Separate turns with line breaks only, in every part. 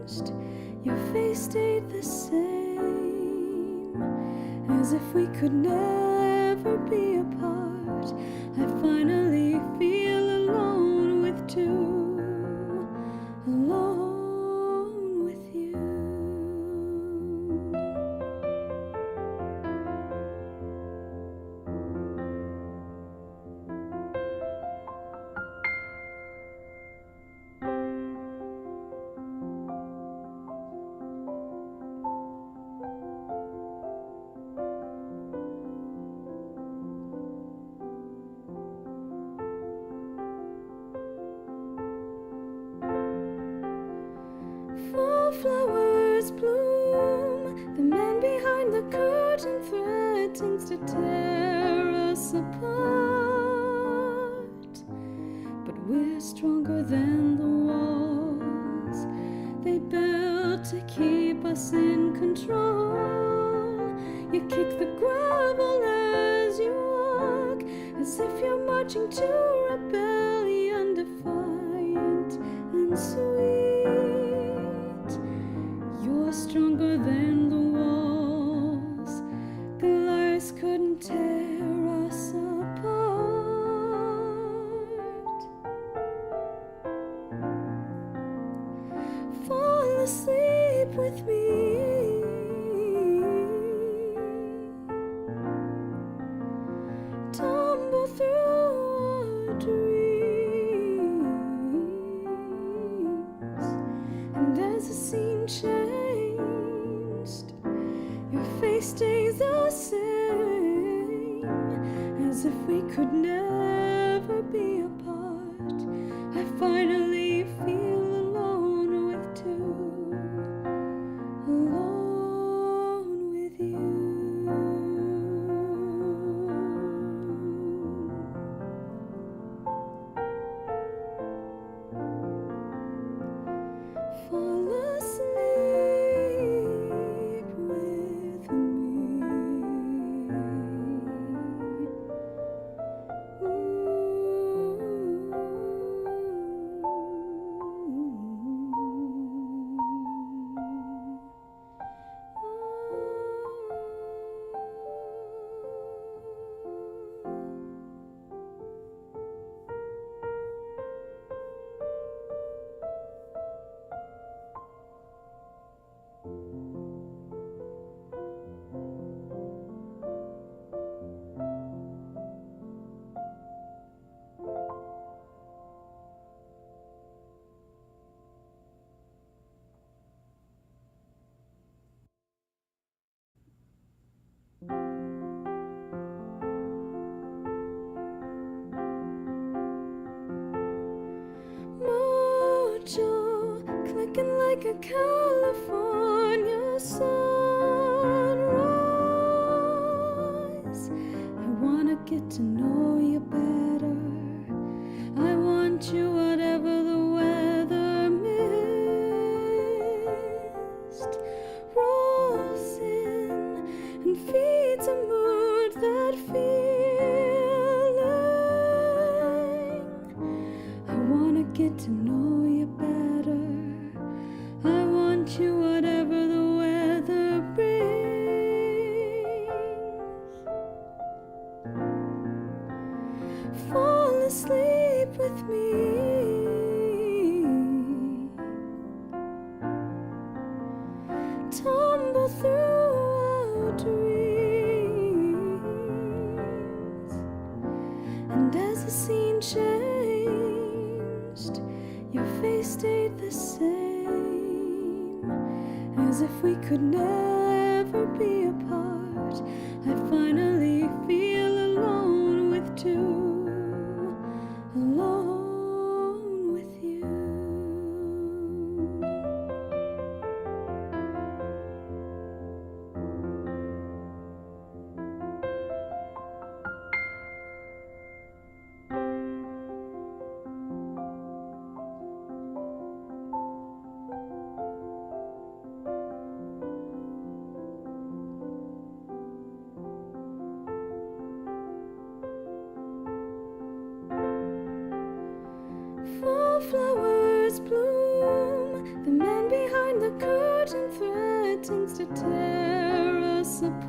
changed. Your face stayed the same, as if we could never be apart. I finally feel alone with two, alone with you. Fall flowers bloom, the man behind the curtain threatens to tear us apart. But we're stronger than the walls they built to keep us in control. You kick the gravel as you walk, as if you're marching to rebellion, defiant and sweet. You're stronger than the walls, the lies couldn't tear us apart. Fall asleep with me, tumble through our dreams, and as the scene changed, your face stays the same, as if we could never be apart. I finally feel alone with two, alone with you. Fall asleep with me. Mojo, clicking like a California sunrise. I wanna get to know you better. I want you whatever the weather. Mist rolls in and feeds a mood that feeling. I wanna get to know you better. I want you whatever the weather brings. Fall asleep with me, tumble through our dreams, and as the scene changed, your face stayed the same, as if we could never be apart. I finally feel alone with two, alone with you. out and threatens to tear us apart.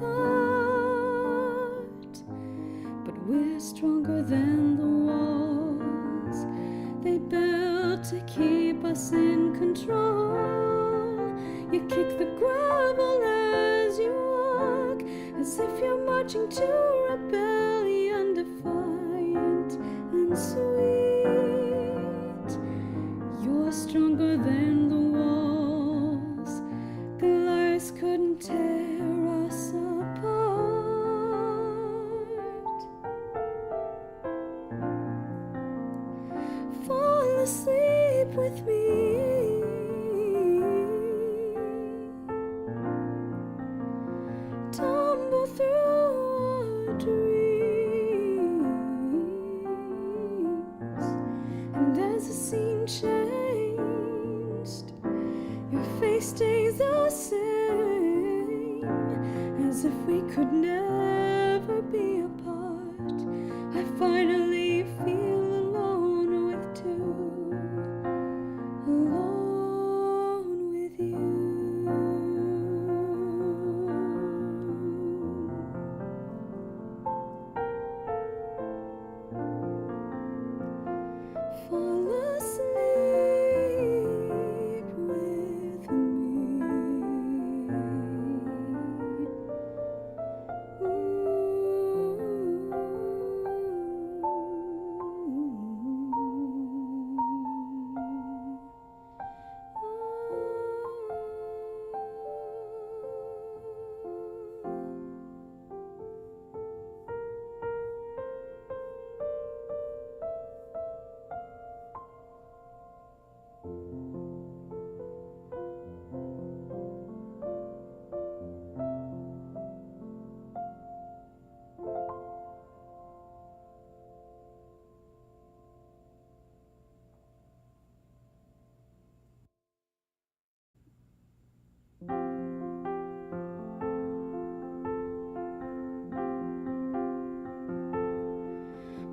But we're stronger than the walls they built to keep us in control. You kick the gravel as you walk, as if you're marching to rebellion, defiant and sweet. You're stronger than the walls. Goliath couldn't tear us apart. Fall asleep with me. Tumble through our dreams. And as the scene changed, your face stays the same, as if we could never be apart. I finally feel alone with two, alone with you. Fall asleep with me.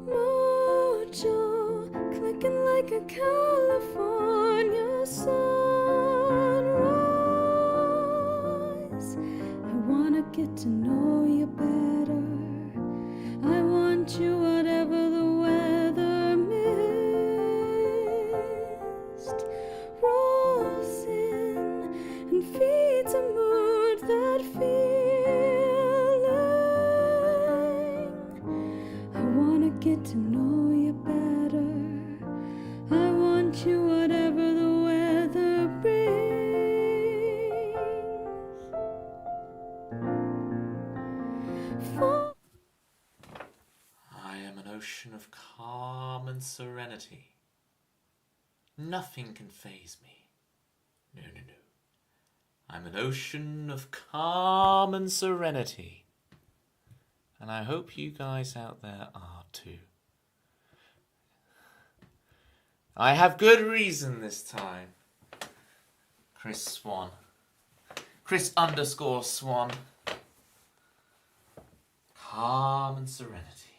Mojo, clicking like a California sunrise. I wanna get to know you better. I want you whatever the weather mist rolls in and feeds a mood that feeling. I wanna get to know you better. I want you whatever the weather brings.
I am an ocean of calm and serenity. Nothing can faze me. No, no, no. I'm an ocean of calm and serenity. And I hope you guys out there are too. I have good reason this time. Chris Swan. Chris_Swan. Calm and serenity.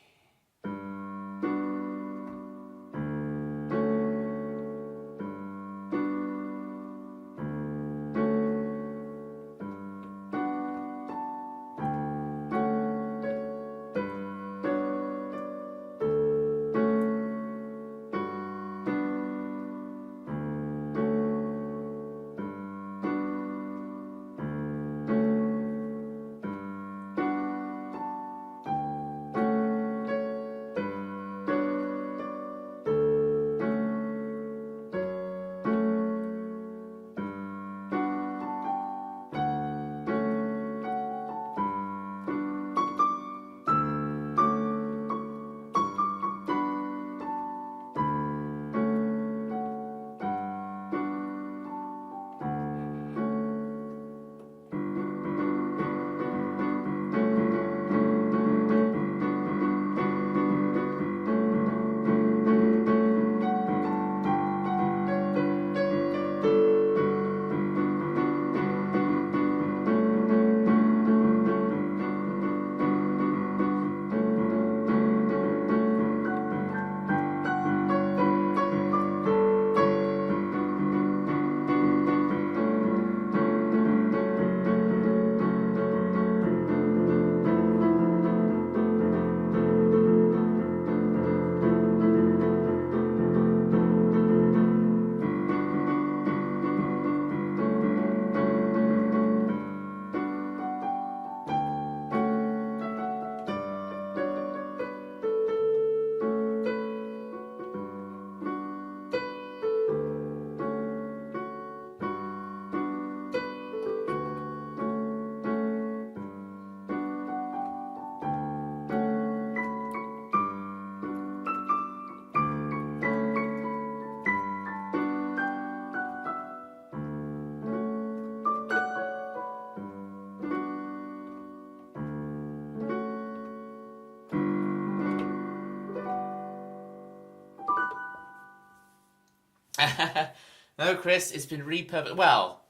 No, Chris, it's been repurposed. Well,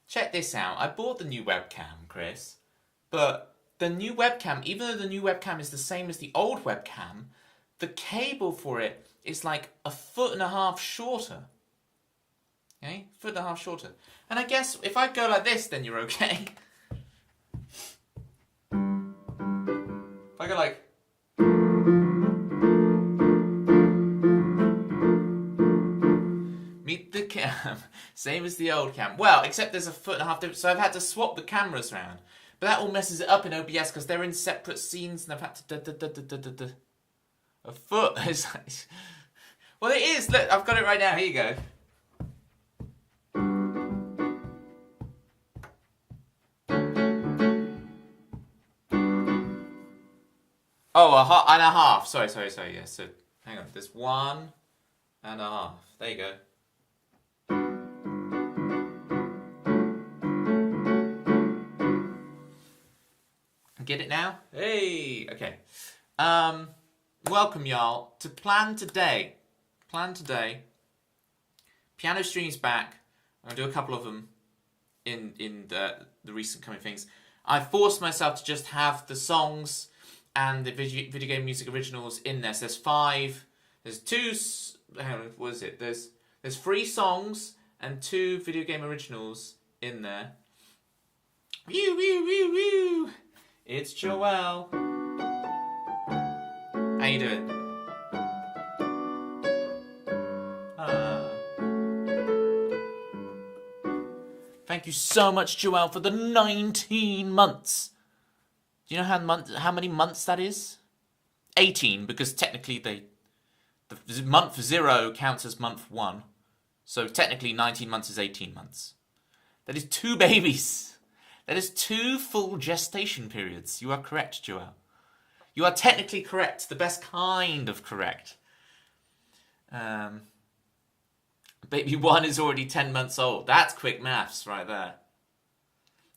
check this out. I bought the new webcam, Chris. But the new webcam, even though the new webcam is the same as the old webcam, the cable for it is like 1.5 feet shorter. Okay? 1.5 feet shorter. And I guess if I go like this, then you're okay. If I go like... Meet the cam. Same as the old cam. Well, except there's 1.5 feet difference, so I've had to swap the cameras around. But that all messes it up in OBS because they're in separate scenes and I've had to... A foot is... Well, it is. Look, I've got it right now. Here you go. Oh, and a half. Sorry. Yeah, so hang on. There's 1.5. There you go. Get it now? Hey! Okay. Welcome, y'all, to Plan Today. Plan Today. Piano streams back. I'm going to do a couple of them in the recent coming things. I forced myself to just have the songs and the video game music originals in there. So there's 5. There's 2... Hang on, what is it? There's 3 songs and 2 video game originals in there. Woo, woo, woo, woo! It's Joelle. How you doing? Thank you so much, Joelle, for the 19 months. Do you know how many months that is? 18, because technically the month 0 counts as month 1. So technically 19 months is 18 months. That is 2 babies. That is 2 full gestation periods. You are correct, Joelle. You are technically correct. The best kind of correct. Baby 1 is already 10 months old. That's quick maths right there.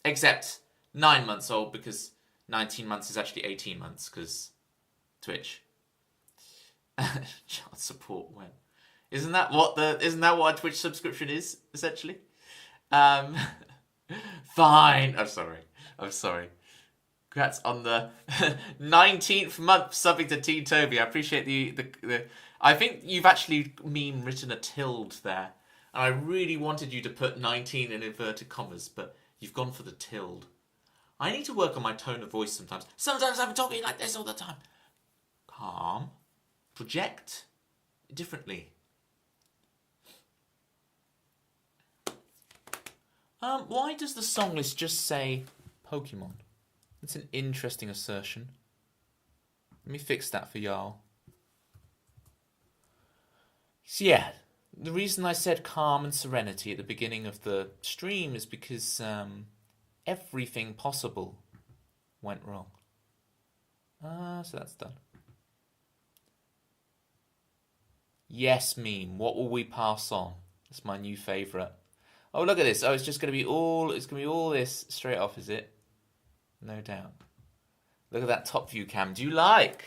Except 9 months old because 19 months is actually 18 months because Twitch. Child support when? Isn't that what a Twitch subscription is, essentially? Fine. I'm sorry. Congrats on the 19th month subbing to Teen Toby. I appreciate the I think you've actually written a tilde there. And I really wanted you to put 19 in inverted commas, but you've gone for the tilde. I need to work on my tone of voice sometimes. Sometimes I'm talking like this all the time. Calm. Project differently. Why does the song list just say Pokemon? That's an interesting assertion. Let me fix that for y'all. So yeah, the reason I said calm and serenity at the beginning of the stream is because everything possible went wrong. So that's done. Yes, meme. What will we pass on? That's my new favourite. Oh, look at this. Oh, it's just going to be all this straight off, is it? No doubt. Look at that top view cam. Do you like?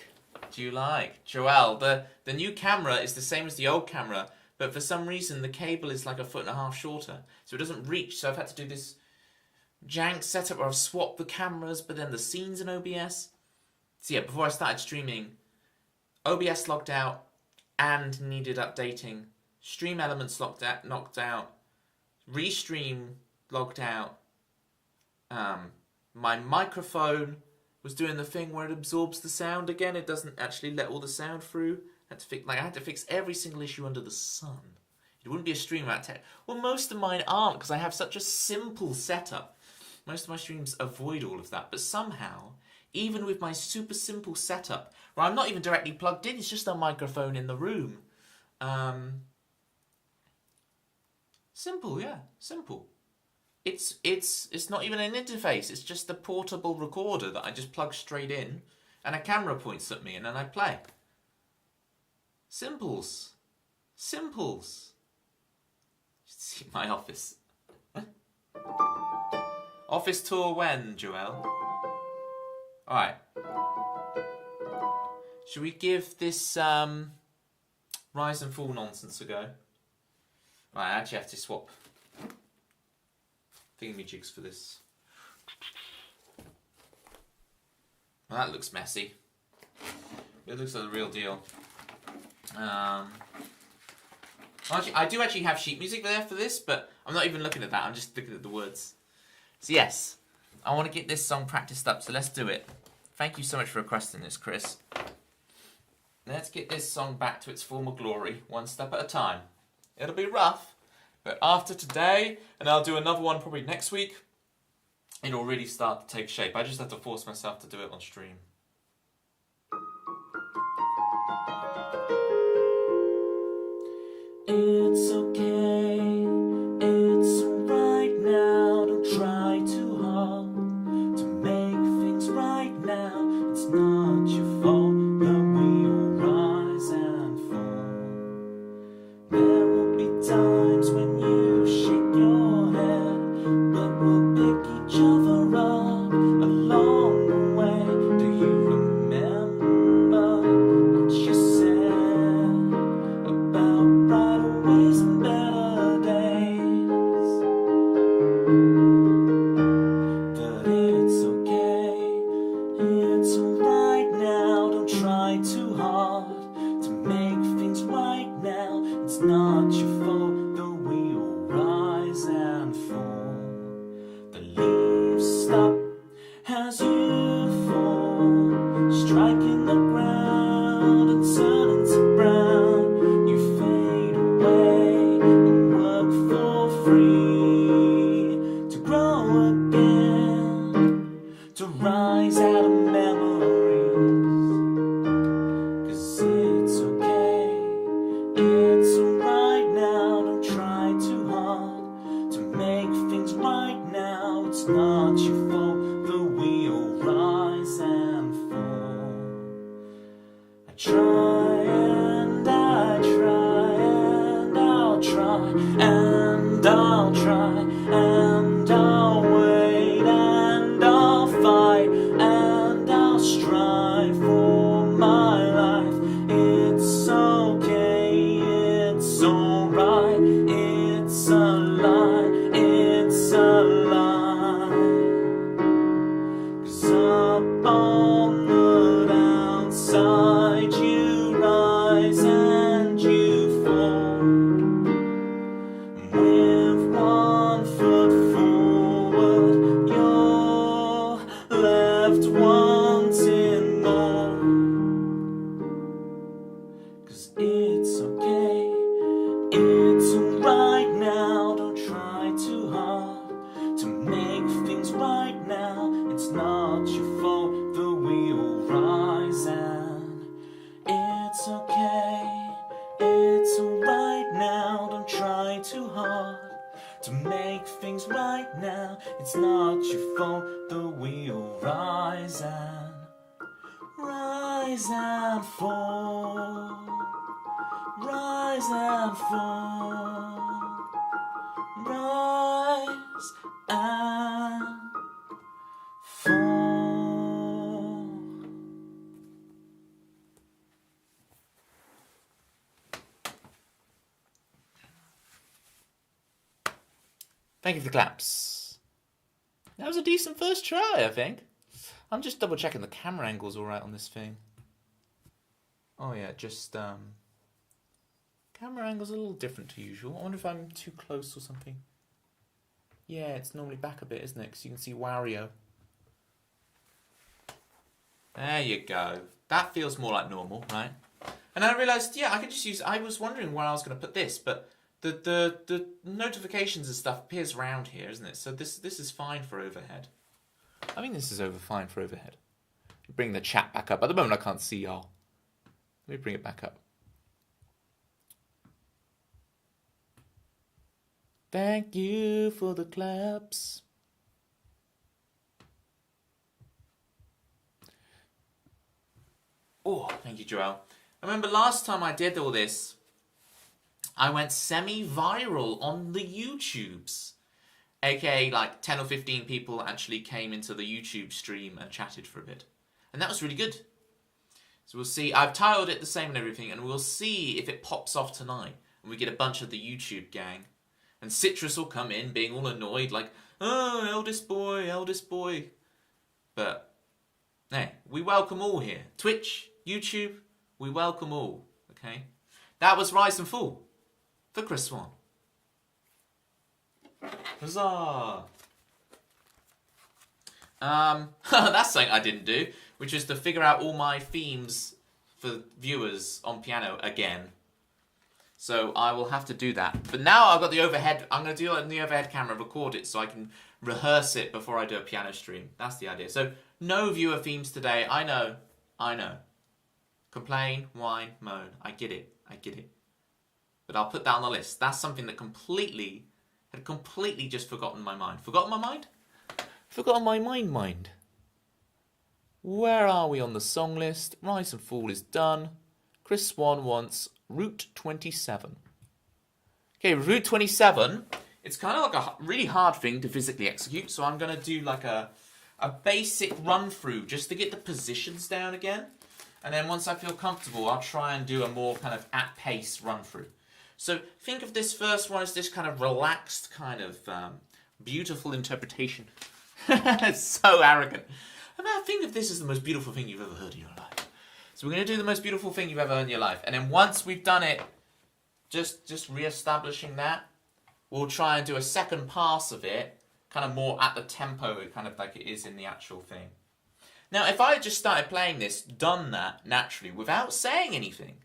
Joelle, the new camera is the same as the old camera, but for some reason the cable is like 1.5 feet shorter. So it doesn't reach, so I've had to do this jank setup where I've swapped the cameras, but then the scenes in OBS. So yeah, before I started streaming, OBS logged out and needed updating. Stream elements knocked out. Restream logged out. My microphone was doing the thing where it absorbs the sound again. It doesn't actually let all the sound through. I had to fix every single issue under the sun. It wouldn't be a stream without tech. Well, most of mine aren't because I have such a simple setup. Most of my streams avoid all of that. But somehow, even with my super simple setup, where I'm not even directly plugged in, it's just a microphone in the room. Simple, yeah, simple. It's not even an interface. It's just a portable recorder that I just plug straight in, and a camera points at me, and then I play. Simples. You should see my office. Office tour when, Joelle? Alright. Should we give this rise and fall nonsense a go? Right, I actually have to swap thingamajigs for this. Well, that looks messy. It looks like the real deal. Actually, I do actually have sheet music there for this, but I'm not even looking at that. I'm just looking at the words. So yes, I want to get this song practiced up, so let's do it. Thank you so much for requesting this, Chris. Let's get this song back to its former glory, one step at a time. It'll be rough, but after today, and I'll do another one probably next week, it'll really start to take shape. I just have to force myself to do it on stream. It's okay, it's alright now, don't try too hard to make things right now. It's not your fault that we all rise and fall. There will be times when you shake your head, but we'll pick each other up along the way. Do you remember what you said about brighter ways and better days? That it's okay, it's alright now, don't try too hard to make things right now. It's not your fault that we all rise and fall. The leaves stop as you fall, striking the ground and turn into brown. You fade away and work for free to grow again, to rise out of memories. 'Cause it's okay, it's alright now, don't try too hard to make things right now. It's not your fault that we all rise and fall. I try and I try and I'll try and I'll try and I'll wait and I'll fight and I'll strive for my life. It's okay, it's alright, it's a lie, it's a lie. 'Cause up on the downside you rise and you fall, with one foot forward you're left wanting more. 'Cause it's okay, it's alright now, don't try too hard to make things right now. It's not your fault that we all rise and it's okay, it's alright now, don't try too hard to make things right now. It's not your fault that we all rise and fall, rise and fall, rise and fall. Thank you for the claps. That was a decent first try, I think. I'm just double checking the camera angle's alright on this thing. Oh yeah, just camera angle's a little different to usual. I wonder if I'm too close or something. Yeah, it's normally back a bit, isn't it? Because you can see Wario. There you go. That feels more like normal, right? And I realised, yeah, I could just use... I was wondering where I was going to put this, but the notifications and stuff appears around here, isn't it? So this is fine for overhead. I think this is fine for overhead. Bring the chat back up. At the moment, I can't see y'all. Let me bring it back up. Thank you for the claps. Oh, thank you, Joel. I remember last time I did all this, I went semi-viral on the YouTubes. AKA, like 10 or 15 people actually came into the YouTube stream and chatted for a bit. And that was really good. So we'll see. I've tiled it the same and everything, and we'll see if it pops off tonight. and we get a bunch of the YouTube gang. And Citrus will come in being all annoyed, like, oh, eldest boy. But, hey, we welcome all here. Twitch, YouTube, we welcome all, okay? That was Rise and Fall for Chris Swan. Huzzah! That's something I didn't do, which is to figure out all my themes for viewers on piano again. So I will have to do that. But now I've got the overhead. I'm going to do it in the overhead camera, record it so I can rehearse it before I do a piano stream. That's the idea. So no viewer themes today. I know. Complain, whine, moan. I get it. But I'll put that on the list. That's something that had completely just forgotten my mind. Forgotten my mind? Forgotten my mind. Where are we on the song list? Rise and Fall is done. Chris Swan wants Route 27. Okay, Route 27, it's kind of like a really hard thing to physically execute, so I'm going to do like a basic run through just to get the positions down again. And then once I feel comfortable, I'll try and do a more kind of at pace run through. So think of this first one as this kind of relaxed, kind of beautiful interpretation. It's so arrogant. I think of this as the most beautiful thing you've ever heard in your life. So we're going to do the most beautiful thing you've ever heard in your life. And then once we've done it, just re-establishing that, we'll try and do a second pass of it, kind of more at the tempo, kind of like it is in the actual thing. Now, if I had just started playing this, done that naturally, without saying anything,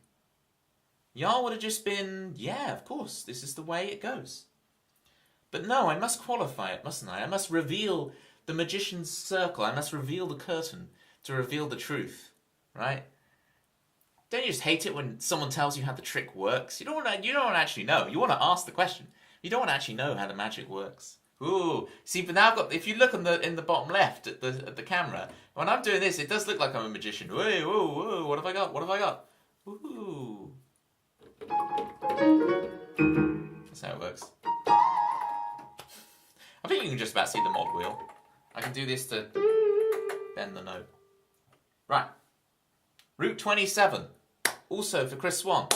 y'all would have just been, yeah, of course, this is the way it goes. But no, I must qualify it, mustn't I? I must reveal the magician's circle. I must reveal the curtain to reveal the truth, right? Don't you just hate it when someone tells you how the trick works? You don't want to actually know. You want to ask the question. You don't want to actually know how the magic works. Ooh, see, but now I've got. If you look in the bottom left at the camera, when I'm doing this, it does look like I'm a magician. Whoa, what have I got? Ooh, that's how it works. I think you can just about see the mod wheel. I can do this to bend the note. Right. Route 27. Also for Chris Swan.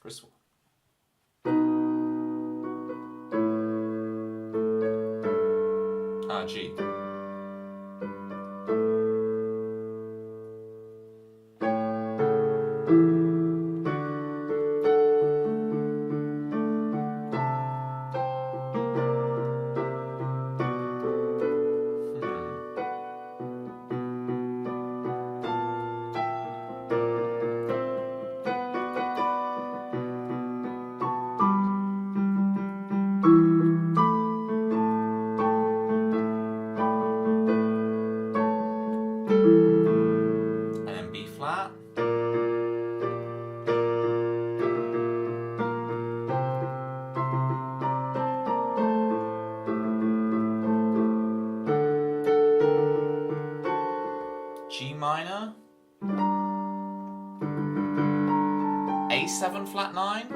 Chris Swan. G. G minor, A7 flat 9,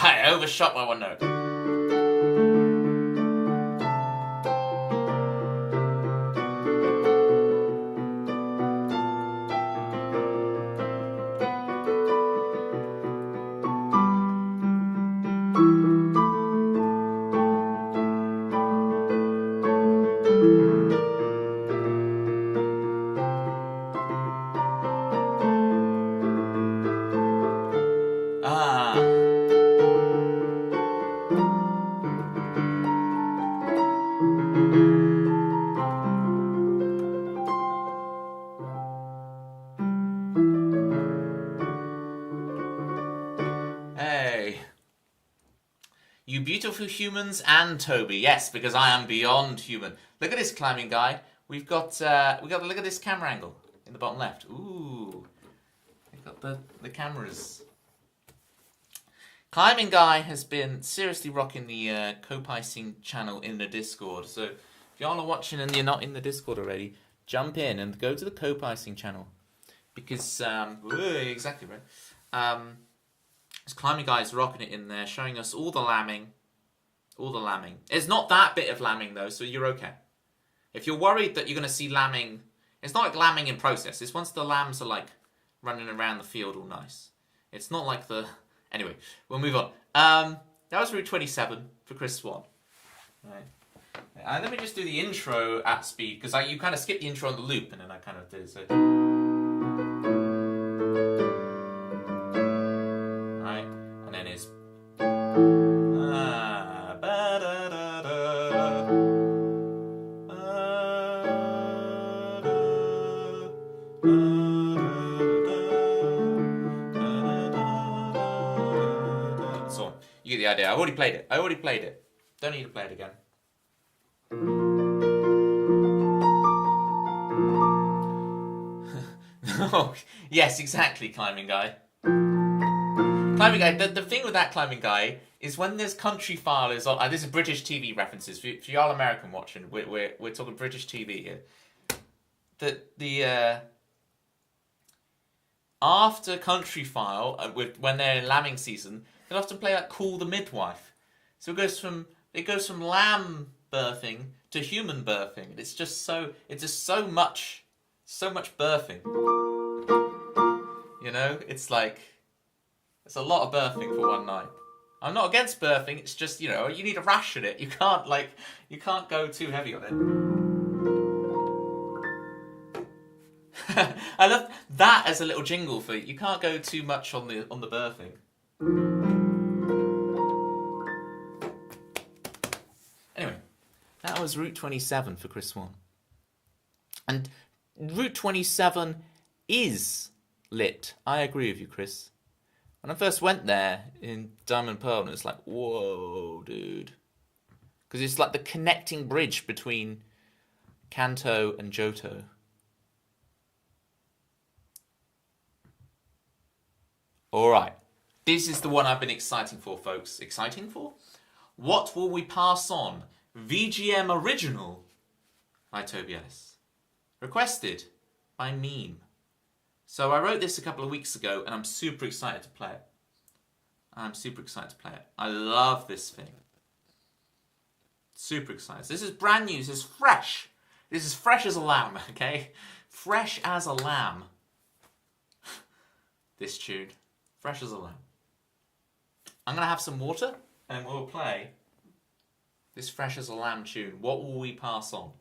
I overshot my one note. Hey, you beautiful humans and Toby. Yes, because I am beyond human. Look at this climbing guy. We've got to look at this camera angle in the bottom left. Ooh, we've got the cameras. Climbing guy has been seriously rocking the co-picing channel in the Discord. So if y'all are watching and you're not in the Discord already, jump in and go to the co-picing channel because exactly right. This climbing guy is rocking it in there, showing us all the lambing, All the lambing. It's not that bit of lambing though, so you're okay. If you're worried that you're going to see lambing, it's not like lambing in process. It's once the lambs are like running around the field all nice. It's not like the... Anyway, we'll move on. That was Route 27 for Chris Swan. Right. And let me just do the intro at speed, because you kind of skip the intro on the loop, and then I kind of did so. Right, and then it's... So on. You get the idea. I already played it. Don't need to play it again. Oh, yes, exactly, Climbing Guy. Climbing Guy, the thing with that Climbing Guy is when there's country filers on, this is British TV references, for y'all American watching, we're talking British TV here. After country file, when they're in lambing season, they'll often play like Call the Midwife. So it goes from lamb birthing to human birthing. It's just so much birthing. You know, it's like, it's a lot of birthing for one night. I'm not against birthing, it's just, you know, you need to ration it. You can't go too heavy on it. I love that as a little jingle for you. You can't go too much on the birthing. Anyway, that was Route 27 for Chris Swan. And Route 27 is lit. I agree with you, Chris. When I first went there in Diamond Pearl, it's like, whoa, dude. Because it's like the connecting bridge between Kanto and Johto. Alright, this is the one I've been exciting for, folks. Exciting for? What will we pass on? VGM Original by Toby Ellis. Requested by Meme. So I wrote this a couple of weeks ago and I'm super excited to play it. I love this thing. Super excited. This is brand new. This is fresh. This is fresh as a lamb, okay? Fresh as a lamb. This tune. Fresh as a lamb. I'm going to have some water and we'll play this Fresh as a Lamb tune. What will we pass on?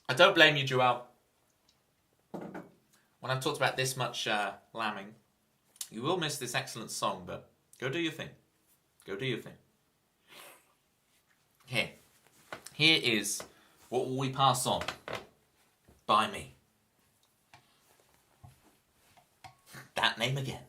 I don't blame you, Joel. When I've talked about this much lambing, you will miss this excellent song, but go do your thing. Go do your thing. Here is What Will We Pass On by me. That name again.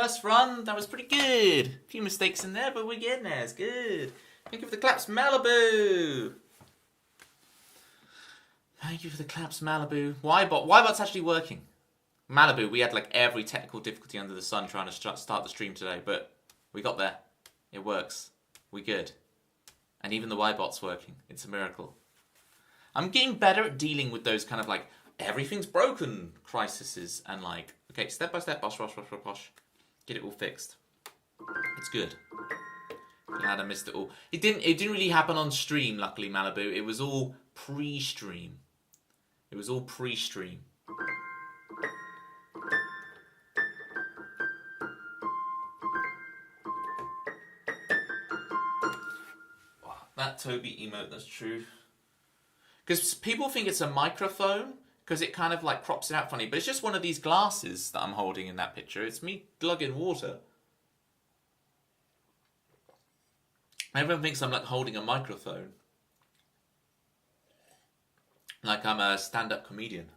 first run. That was pretty good. A few mistakes in there, but we're getting there. It's good. Thank you for the claps, Malibu. Thank you for the claps, Malibu. Wybot's actually working. Malibu, we had like every technical difficulty under the sun trying to start the stream today, but we got there. It works. We're good. And even the Wybot's working. It's a miracle. I'm getting better at dealing with those kind of like, everything's broken crises and like, okay, step by step, bosh, get it all fixed. It's good. Glad I missed it all. It didn't really happen on stream, luckily, Malibu. It was all pre-stream. That Toby emote, that's true. Because people think it's a microphone, because it kind of like crops it out funny. But it's just one of these glasses that I'm holding in that picture. It's me glugging water. Everyone thinks I'm like holding a microphone. Like I'm a stand-up comedian.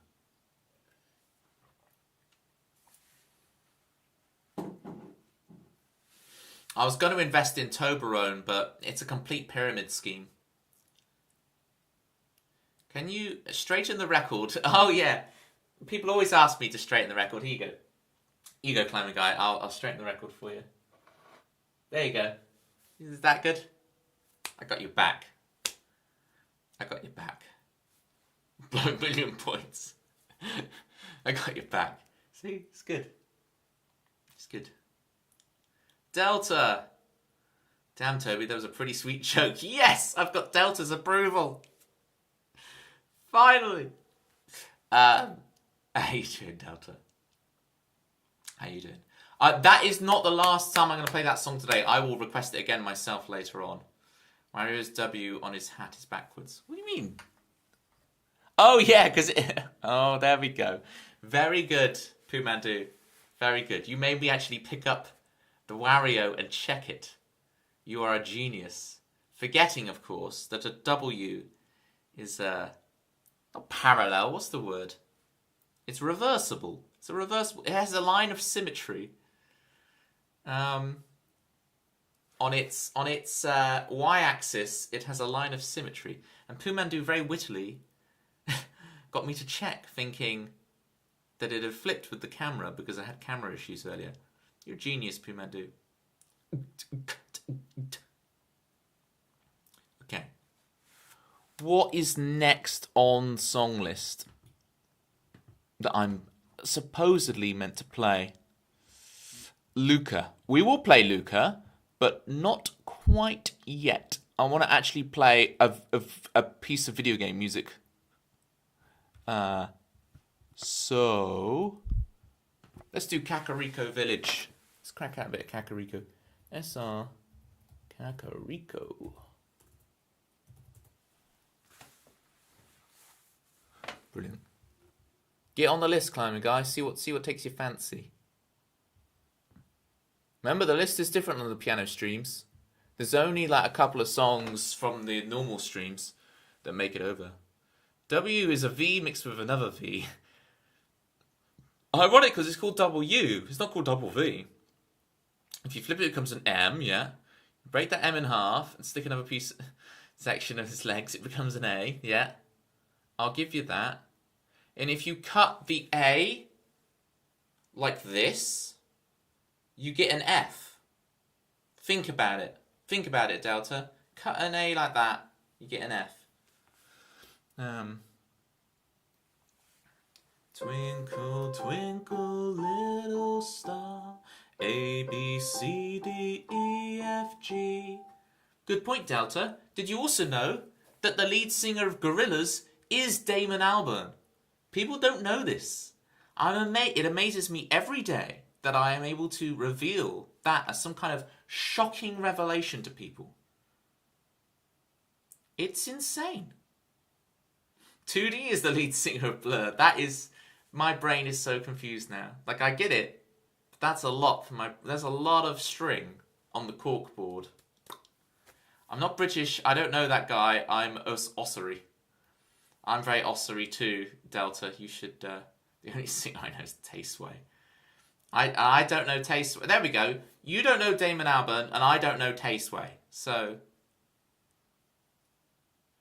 I was going to invest in Toblerone, but it's a complete pyramid scheme. Can you straighten the record? Oh, yeah. People always ask me to straighten the record. Here you go. You go, climbing guy. I'll straighten the record for you. There you go. Is that good? I got your back. Blow a million points. I got your back. See? It's good. Delta. Damn, Toby, that was a pretty sweet joke. Yes! I've got Delta's approval. Finally. How you doing, Delta? How you doing? That is not the last time I'm going to play that song today. I will request it again myself later on. Mario's W on his hat is backwards. What do you mean? Oh, yeah, because... Oh, there we go. Very good, Pumandu. Very good. You made me actually pick up the Wario and check it. You are a genius. Forgetting, of course, that a W is not parallel. What's the word? It's reversible. It's a reversible. It has a line of symmetry. On its y-axis, it has a line of symmetry. And Pumandu very wittily got me to check, thinking that it had flipped with the camera because I had camera issues earlier. You're a genius, Pumandu. Okay. What is next on song list that I'm supposedly meant to play? Luca. We will play Luca, but not quite yet. I want to actually play a piece of video game music. So let's do Kakariko Village. Let's crack out a bit of Kakariko. SR Kakariko. Brilliant. Get on the list, climbing guys. See what takes your fancy. Remember, the list is different on the piano streams. There's only like a couple of songs from the normal streams that make it over. W is a V mixed with another V. Ironic because it's called W. It's not called double V. If you flip it, it becomes an M, yeah. Break that M in half and stick another section of his legs, it becomes an A, yeah. I'll give you that. And if you cut the A like this, you get an F. Think about it. Think about it, Delta. Cut an A like that, you get an F. Twinkle, twinkle, little star, A, B, C, D, E, F, G. Good point, Delta. Did you also know that the lead singer of Gorillaz is Damon Albarn? People don't know this. It amazes me every day that I am able to reveal that as some kind of shocking revelation to people. It's insane. 2D is the lead singer of Blur. That is... My brain is so confused now. Like, I get it, but that's a lot for my... There's a lot of string on the corkboard. I'm not British. I don't know that guy. I'm Ossery. I'm very Ossery too, Delta. You should... the only singer I know is Tasteway. I don't know Taste. There we go. You don't know Damon Albarn, and I don't know Tasteway. So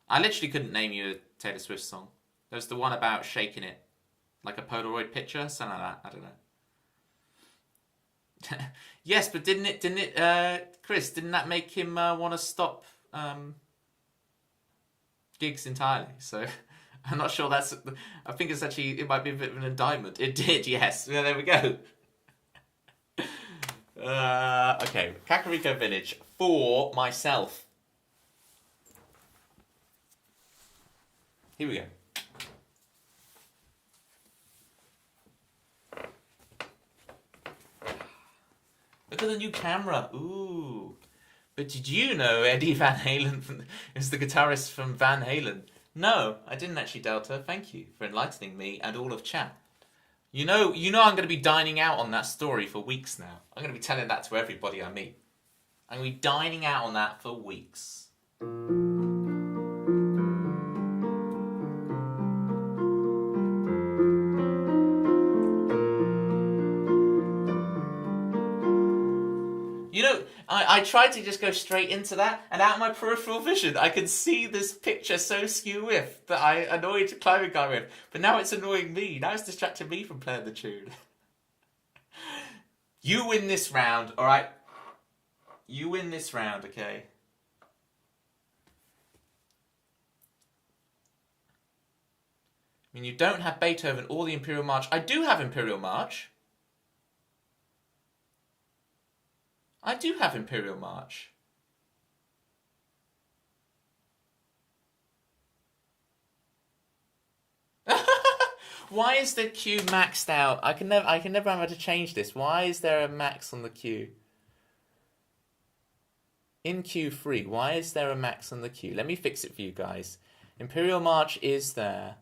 I literally couldn't name you a Taylor Swift song. There's the one about shaking it, like a Polaroid picture, something like that. I don't know. Yes, but didn't it, Chris? Didn't that make him want to stop gigs entirely? So I'm not sure that's. I think it's actually, it might be a bit of an indictment. It did, yes. Yeah, there we go. Okay, Kakariko Village for myself. Here we go. Look at the new camera. Ooh. But did you know Eddie Van Halen is the guitarist from Van Halen? No, I didn't actually, Delta. Thank you for enlightening me and all of chat. You know I'm going to be dining out on that story for weeks now. I'm going to be telling that to everybody I meet. I'm going to be dining out on that for weeks. You know, I tried to just go straight into that, and out of my peripheral vision, I could see this picture so skew with that I annoyed Climbing Guy with. But now it's annoying me. Now it's distracting me from playing the tune. You win this round, alright? You win this round, okay? I mean, you don't have Beethoven or the Imperial March. I do have Imperial March. I do have Imperial March. Why is the queue maxed out? I can never remember to change this. Why is there a max on the queue? In Q3, why is there a max on the queue? Let me fix it for you guys. Imperial March is there.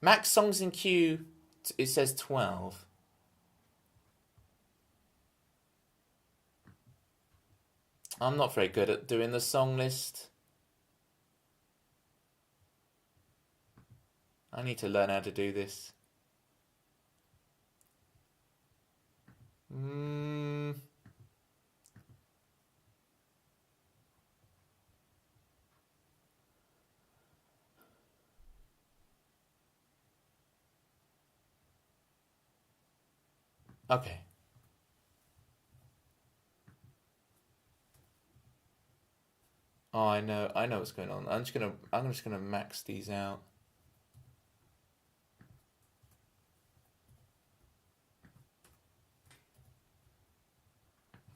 Max songs in queue, it says 12. I'm not very good at doing the song list. I need to learn how to do this. Okay. Oh, I know what's going on. I'm just gonna max these out.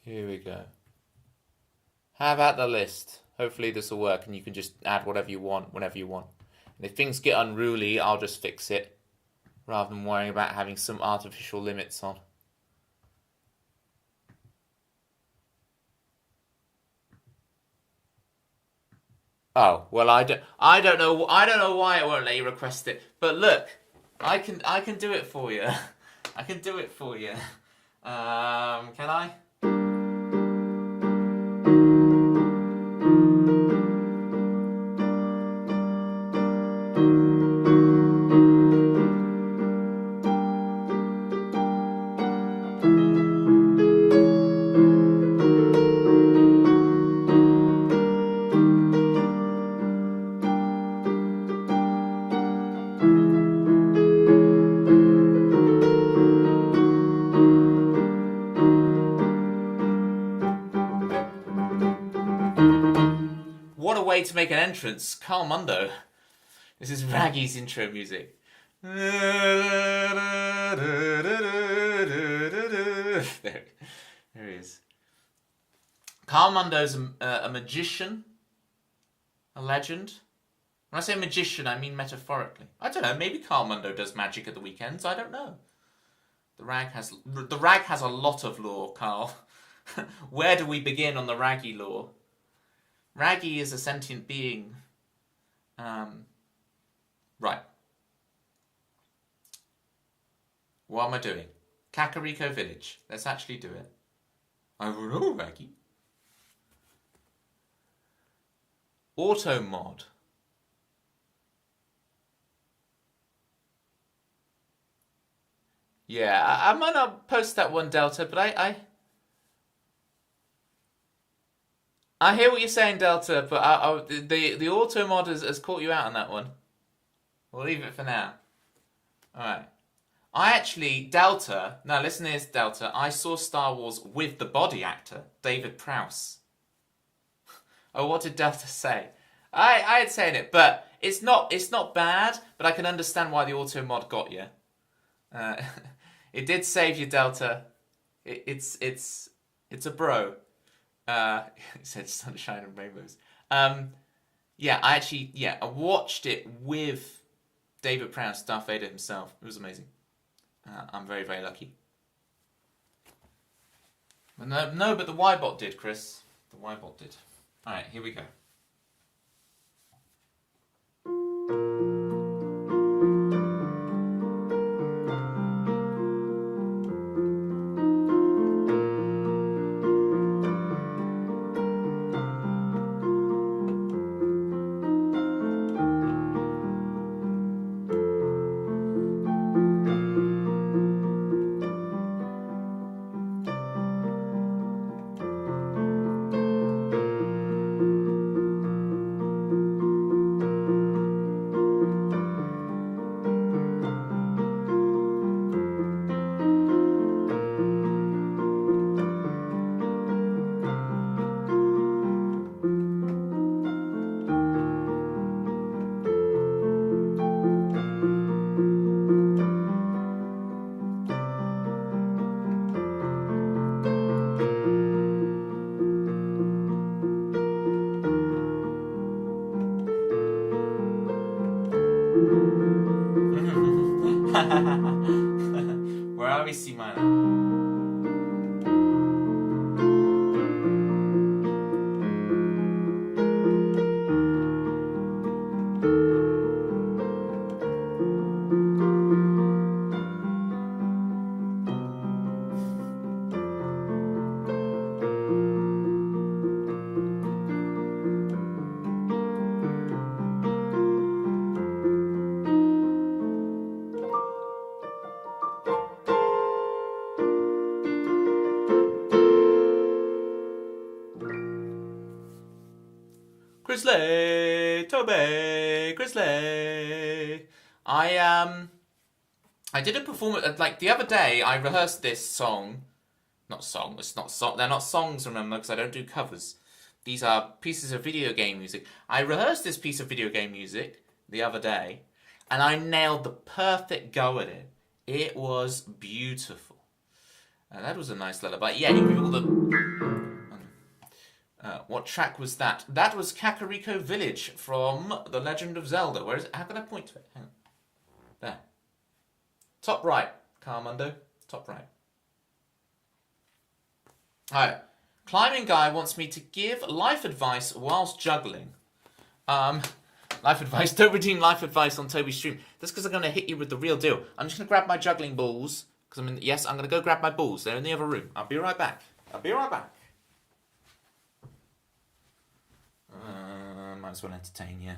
Here we go. How about the list? Hopefully this will work and you can just add whatever you want, whenever you want. And if things get unruly, I'll just fix it, rather than worrying about having some artificial limits on. Oh, well, I don't know why it won't let you request it. But look, I can do it for you. I can do it for you. Can I? What a way to make an entrance, Carl Mundo. This is Raggy's intro music. There he is. Carl Mundo's a magician, a legend. When I say magician, I mean metaphorically. I don't know, maybe Carl Mundo does magic at the weekends, I don't know. The rag has a lot of lore, Carl. Where do we begin on the Raggy lore? Raggy is a sentient being. Right. What am I doing? Kakariko Village. Let's actually do it. I don't know, Raggy. Auto mod. Yeah, I might not post that one, Delta, but I hear what you're saying, Delta, but the auto mod has caught you out on that one. We'll leave it for now. All right. I actually, Delta, now listen to this, Delta, I saw Star Wars with the body actor, David Prowse. Oh, what did Delta say? I had said it, but it's not bad, but I can understand why the auto mod got you. It did save you, Delta. It's a bro. It said sunshine and rainbows. Yeah, I watched it with David Prowse, Darth Vader himself. It was amazing. I'm very, very lucky. But no, but the Y-bot did, Chris. The Y-bot did. All right, here we go. Where are we, C minor? Chrisley, Toby, Chrisley. I did a performance like the other day. I rehearsed this song. Not song. It's not song. They're not songs, remember, because I don't do covers. These are pieces of video game music. I rehearsed this piece of video game music the other day, and I nailed the perfect go at it. It was beautiful. That was a nice lullaby. Yeah, you give all the. What track was that? That was Kakariko Village from The Legend of Zelda. Where is it? How can I point to it? Hang on. There. Top right, Carmundo. Top right. Alright. Climbing Guy wants me to give life advice whilst juggling. Life advice. Don't redeem life advice on Toby's stream. That's because I'm going to hit you with the real deal. I'm just going to grab my juggling balls. Because I'm going to go grab my balls. They're in the other room. I'll be right back. Might as well entertain you.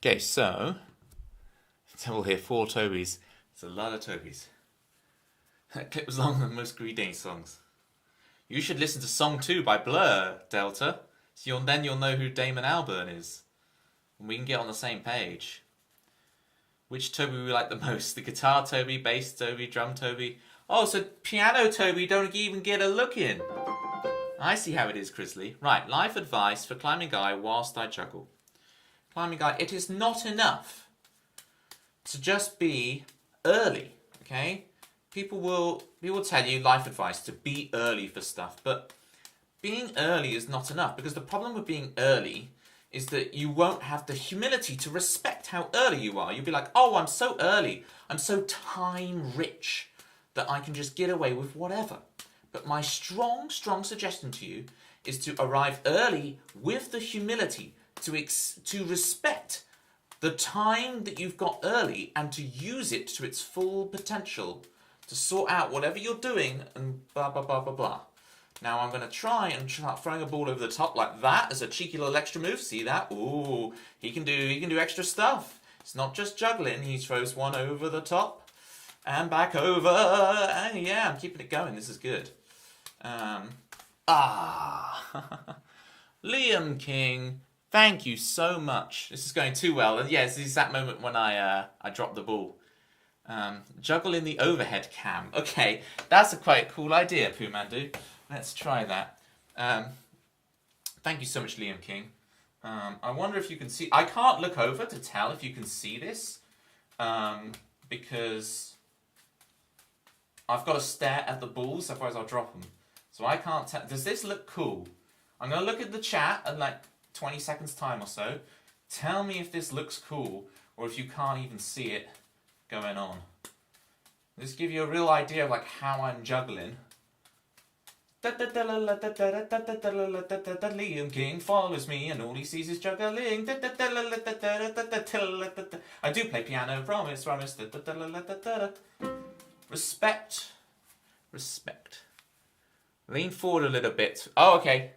Okay, so we'll hear 4 Tobys. It's a lot of Tobys. That clip was longer than most Green Day songs. You should listen to Song 2 by Blur, Delta. So then you'll know who Damon Albarn is. And we can get on the same page. Which Toby we like the most? The guitar Toby, bass Toby, drum Toby? Oh, so piano Toby don't even get a look in. I see how it is, Crisley. Right, life advice for climbing guy whilst I juggle. Climbing guy, it is not enough to just be early, okay? People will tell you life advice to be early for stuff, but being early is not enough, because the problem with being early is that you won't have the humility to respect how early you are. You'll be like, oh, I'm so early. I'm so time rich that I can just get away with whatever. But my strong suggestion to you is to arrive early with the humility to respect the time that you've got early and to use it to its full potential to sort out whatever you're doing and blah, blah, blah, blah, blah. Now I'm going to try and start throwing a ball over the top like that as a cheeky little extra move. See that? Ooh, he can do extra stuff. It's not just juggling. He throws one over the top and back over. And yeah, I'm keeping it going. This is good. Liam King, thank you so much. This is going too well. Yeah, this is that moment when I dropped the ball. Juggle in the overhead cam. Okay, that's a quite cool idea, Pumandu. Let's try that. Thank you so much, Liam King. I wonder if you can see... I can't look over to tell if you can see this, because I've got to stare at the balls, otherwise I'll drop them. So I can't tell... Does this look cool? I'm going to look at the chat in like 20 seconds time or so. Tell me if this looks cool, or if you can't even see it going on. This give you a real idea of like how I'm juggling. Liam King follows me and all he sees is juggling. I do play piano, promise. Respect. Lean forward a little bit. Oh, okay.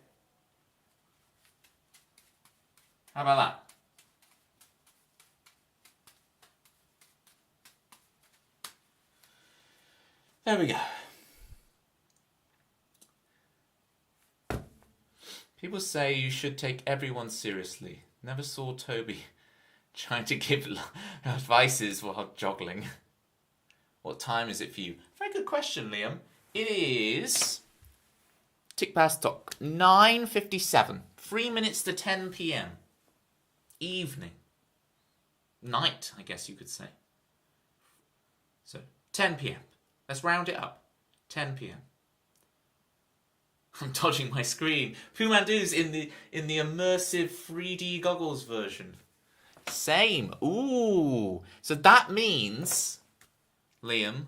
How about that? There we go. People say you should take everyone seriously. Never saw Toby trying to give advices while juggling. What time is it for you? Very good question, Liam. It is... tick past talk. 9:57. 3 minutes to 10 p.m. Evening. Night, I guess you could say. So, 10 p.m. Let's round it up. 10 p.m. I'm dodging my screen. Pumandu's in the immersive 3D goggles version. Same. Ooh. So that means, Liam,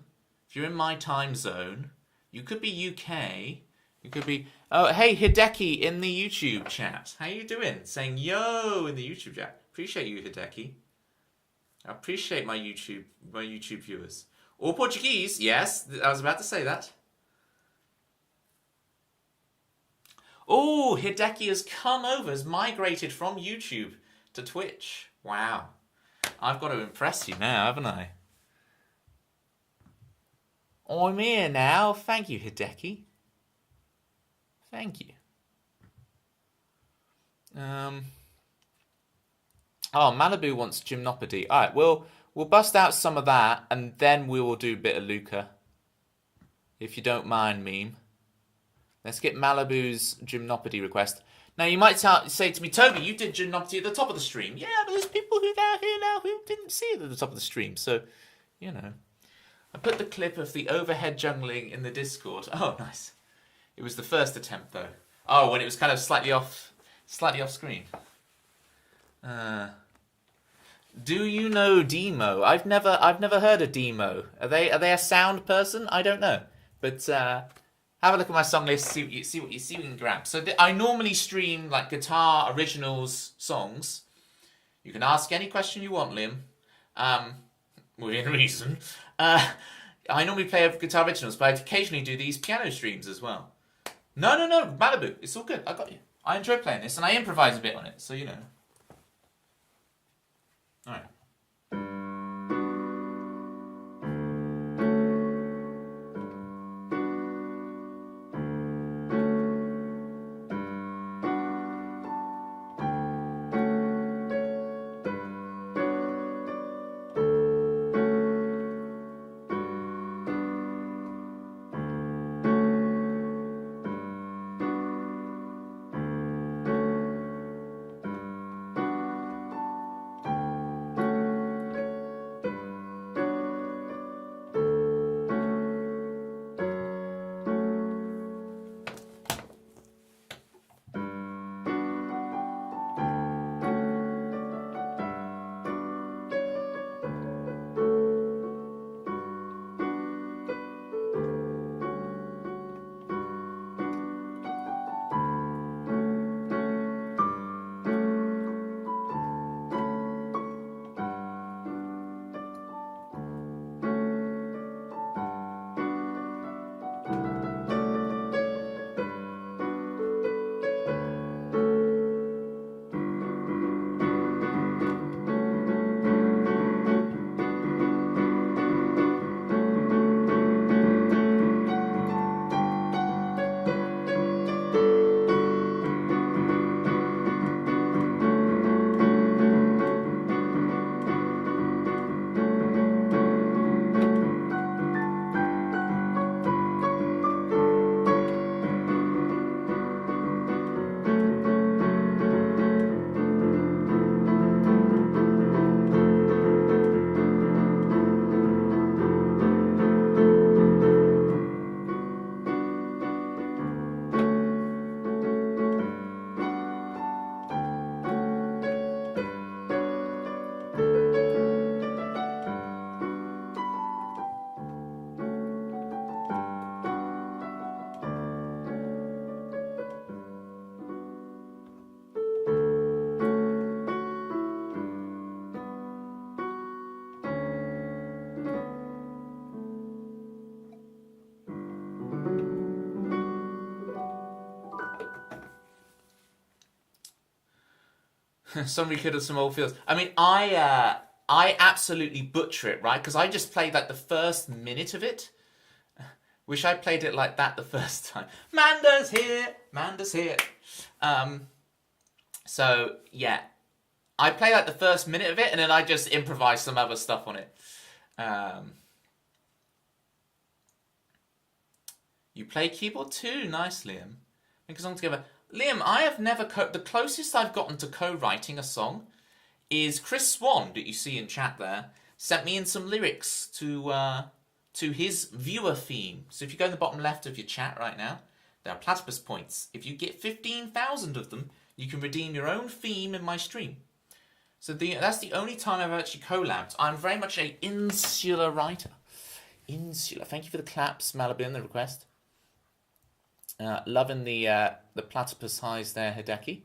if you're in my time zone, you could be UK. You could be... Oh, hey, Hideki in the YouTube chat. How you doing? Saying yo in the YouTube chat. Appreciate you, Hideki. I appreciate my YouTube viewers. All Portuguese, yes. I was about to say that. Oh, Hideki has come over, has migrated from YouTube to Twitch. Wow. I've got to impress you now, haven't I? I'm here now. Thank you, Hideki. Thank you. Oh, Malibu wants gymnopody. All right, we'll bust out some of that, and then we will do a bit of Luca. If you don't mind, meme. Let's get Malibu's gymnopody request. Now, you might say to me, Toby, you did gymnopody at the top of the stream. Yeah, but there's people who are here now who didn't see it at the top of the stream. So, you know. I put the clip of the overhead jungling in the Discord. Oh, nice. It was the first attempt, though. Oh, when it was kind of slightly off screen. Do you know Demo? I've never heard of Demo. Are they a sound person? I don't know. But have a look at my song list. See what you can grab. So I normally stream like guitar originals songs. You can ask any question you want, Liam. Within reason. I normally play guitar originals, but I occasionally do these piano streams as well. No, Malibu. It's all good. I got you. I enjoy playing this, and I improvise a bit on it, so you know. All right. Somebody could have some old fields. I mean, I absolutely butcher it, right? Because I just played like the first minute of it. Wish I played it like that the first time. Manda's here, Manda's here. So yeah, I play like the first minute of it, and then I just improvise some other stuff on it. You play keyboard too, nice, Liam. Make a song together. Liam, I have never the closest I've gotten to co-writing a song is Chris Swan, that you see in chat there, sent me in some lyrics to his viewer theme. So if you go in the bottom left of your chat right now, there are platypus points. If you get 15,000 of them, you can redeem your own theme in my stream. So that's the only time I've actually collabed. I'm very much an insular writer. Insular. Thank you for the claps, Malabin, the request. Loving the platypus highs there, Hideki.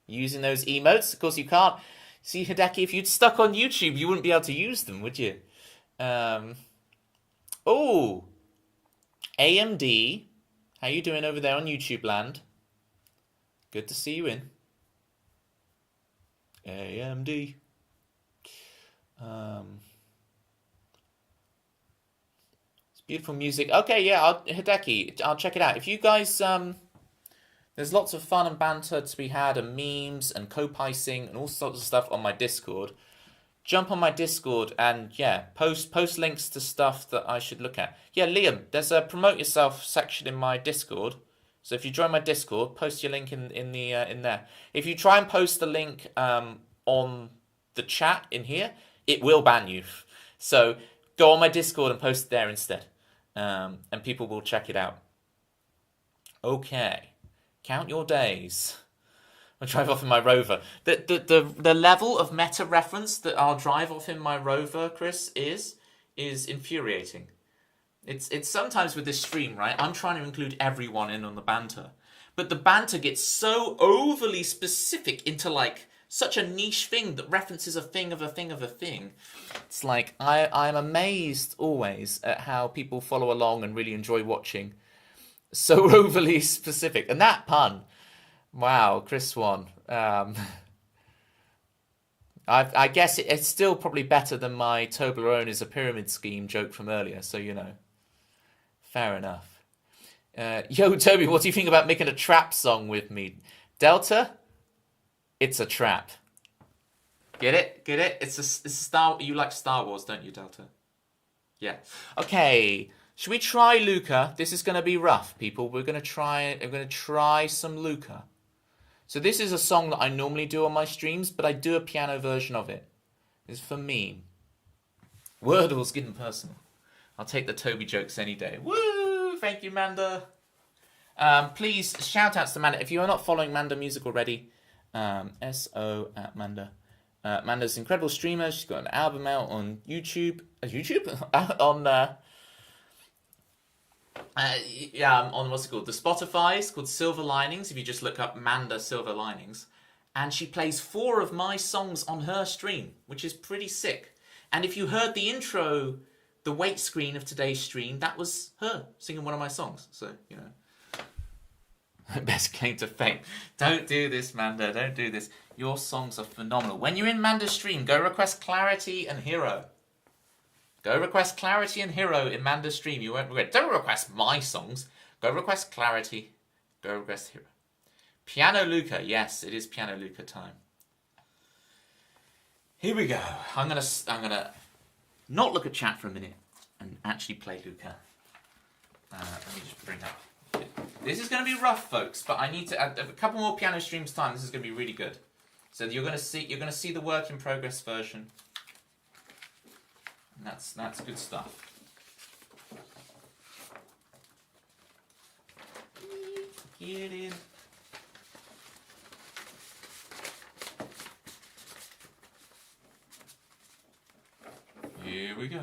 Using those emotes. Of course you can't. See, Hideki, if you'd stuck on YouTube, you wouldn't be able to use them, would you? Oh, AMD. How you doing over there on YouTube land? Good to see you in. AMD. It's beautiful music. Okay, yeah, Hideki, I'll check it out. If you guys, there's lots of fun and banter to be had, and memes and co-picing and all sorts of stuff on my Discord. Jump on my Discord and yeah, post links to stuff that I should look at. Yeah, Liam, there's a promote yourself section in my Discord. So if you join my Discord, post your link in there. If you try and post the link on the chat in here, it will ban you. So go on my Discord and post it there instead, and people will check it out. Okay, count your days. I drive off in my Rover. The level of meta reference that I'll drive off in my Rover, Chris, is infuriating. It's sometimes with this stream, right? I'm trying to include everyone in on the banter, but the banter gets so overly specific into like such a niche thing that references a thing of a thing of a thing. It's like I'm amazed always at how people follow along and really enjoy watching. So overly specific, and that pun. Wow, Chris Swan. I guess it's still probably better than my Toblerone is a pyramid scheme joke from earlier, so you know. Fair enough. Yo, Toby, what do you think about making a trap song with me? Delta? It's a trap. Get it? Get it? It's a Star... You like Star Wars, don't you, Delta? Yeah. Okay. Should we try Luca? This is going to be rough, people. I'm going to try some Luca. So this is a song that I normally do on my streams, but I do a piano version of it. It's for me. Wordle's getting personal. I'll take the Toby jokes any day. Woo! Thank you, Manda. Please, shout outs to Manda. If you are not following Manda Music already, SO at Manda. Manda's an incredible streamer. She's got an album out on YouTube. On what's it called? The Spotify. It's called Silver Linings. If you just look up Manda Silver Linings. And she plays 4 of my songs on her stream, which is pretty sick. And if you heard the intro, the wait screen of today's stream, that was her singing one of my songs. So, you know. Best claim to fame. Don't do this, Manda. Don't do this. Your songs are phenomenal. When you're in Manda's stream, go request Clarity and Hero. Go request Clarity and Hero in Manda's stream. You won't regret. Don't request my songs. Go request Clarity. Go request Hero. Piano Luca. Yes, it is Piano Luca time. Here we go. I'm gonna not look at chat for a minute and actually play Luca. Let me just bring up. This is going to be rough, folks, but I need to add a couple more piano streams time. This is going to be really good. So you're going to see the work in progress version. And that's good stuff. Get in. Here we go.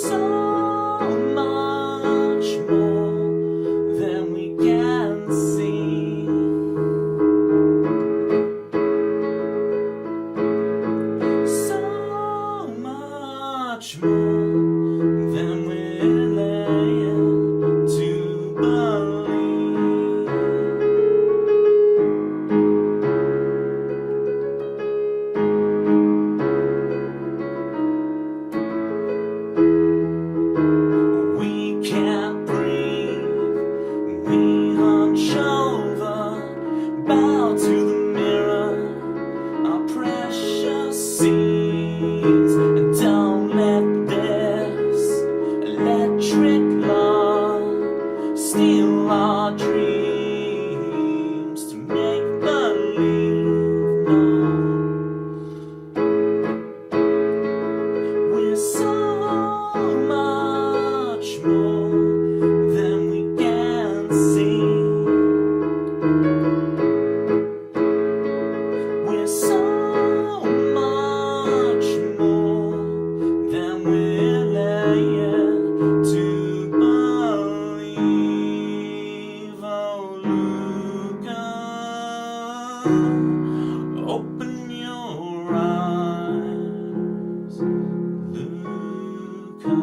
so much more than we can see. So much more than we're led to believe. We can't breathe, we hunch over, bow to the mirror, our precious seeds, and don't let this electric love steal our dreams to make believe. No, we're so much more than we can see. We're so much more than we're led to believe. Oh, Luca, open your eyes. Luca,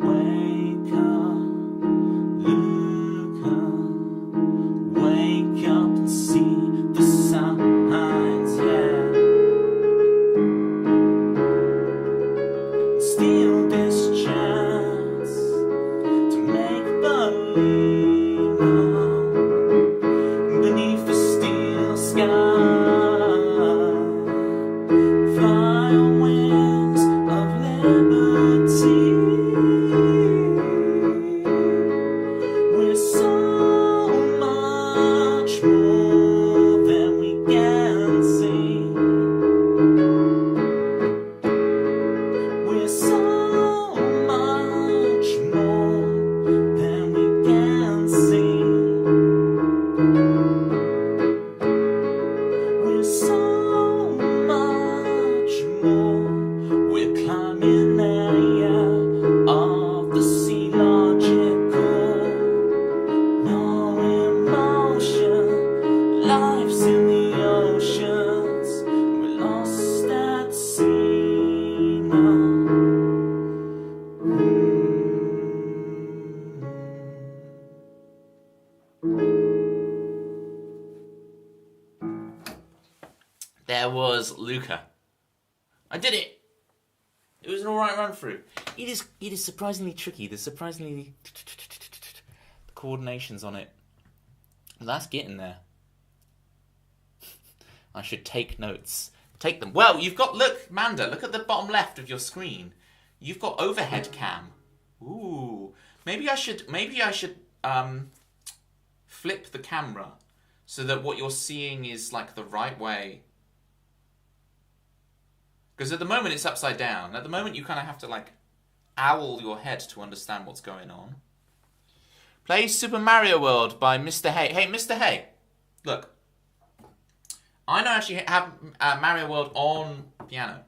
wake up. Luca, wake up and see the signs, yeah. Steal this chance to make believe now. Beneath a steel sky, fly on wings of liberty. We're so much more than we can see. We're so much more than we can see. We're so much more. We're climbing of the sea logical. No emotion, life's in the oceans. We're lost at sea now. There was Luca. I did it! It was an alright run through. It is surprisingly tricky. There's surprisingly the coordinations on it. That's getting there. I should take notes. Take them. Well, you've got, look, Manda, look at the bottom left of your screen. You've got overhead cam. Ooh. Maybe I should flip the camera so that what you're seeing is like the right way. Because at the moment it's upside down. At the moment you kind of have to like owl your head to understand what's going on. Play Super Mario World by Mr. Hay. Hey, Mr. Hay, look. I don't actually have Mario World on piano.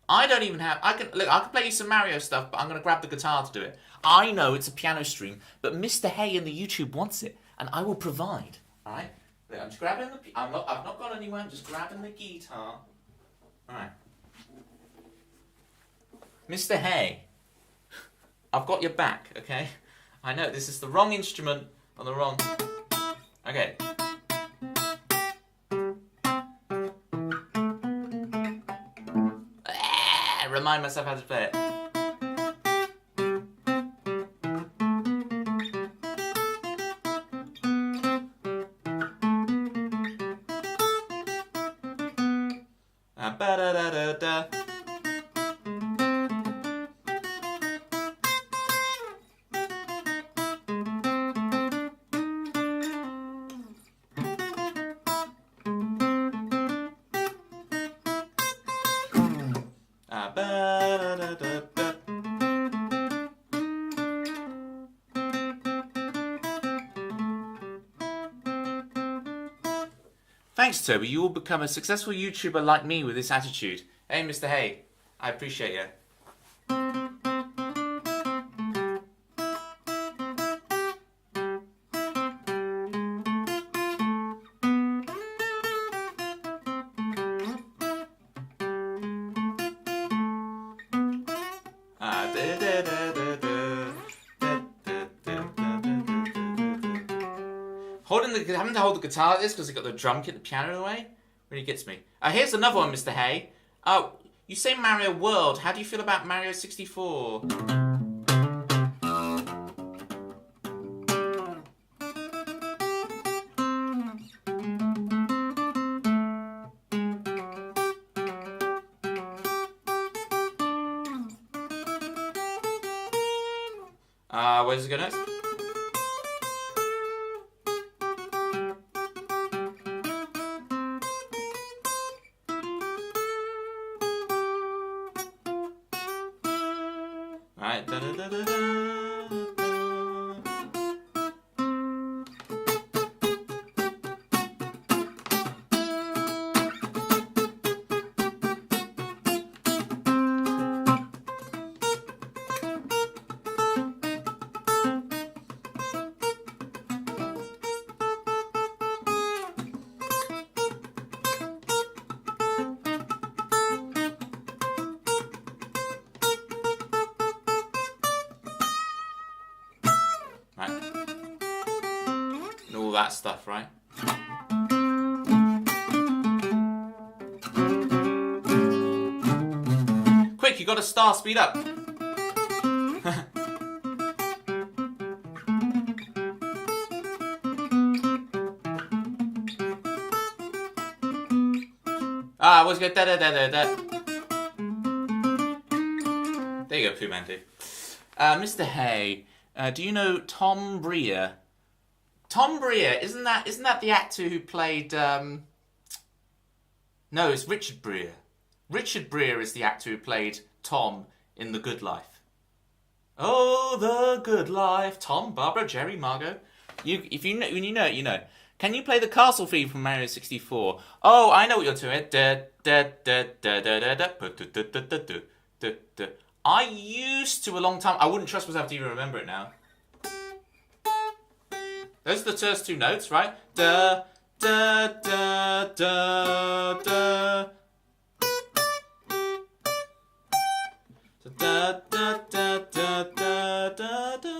I don't even have... I can play you some Mario stuff, but I'm going to grab the guitar to do it. I know it's a piano stream, but Mr. Hay in the YouTube wants it, and I will provide. All right? Look, I'm just grabbing the... I've not gone anywhere. I'm just grabbing the guitar. All right. Mr. Hay, I've got your back, okay? I know, this is the wrong instrument on the wrong... Okay. Remind myself how to play it. Ba-da-da-da-da. Ba-da-da-da-da. Thanks, Toby. You will become a successful YouTuber like me with this attitude. Hey, Mr. Hay, I appreciate you. Having to hold the guitar like this because it got the drum kit, the piano in the way, really gets me. Here's another one, Mr. Hay. You say Mario World. How do you feel about Mario 64? Where does it go next? Right. Da, da, da, da, da. Right. And all that stuff, right? Quick, you got to star, speed up. What's good? Da da da da da. There you go, Pooh Man 2. Mr. Hay. Do you know Tom Breer? Tom Breer, isn't that the actor who played? No, it's Richard Breer. Richard Breer is the actor who played Tom in The Good Life. Oh, The Good Life. Tom, Barbara, Jerry, Margot. If you know, when you know it, you know. Can you play the castle theme from Mario 64? Oh, I know what you're doing. I used to a long time. I wouldn't trust myself to even remember it now. Those are the first two notes, right? Da da da da da. Da da da da da da da.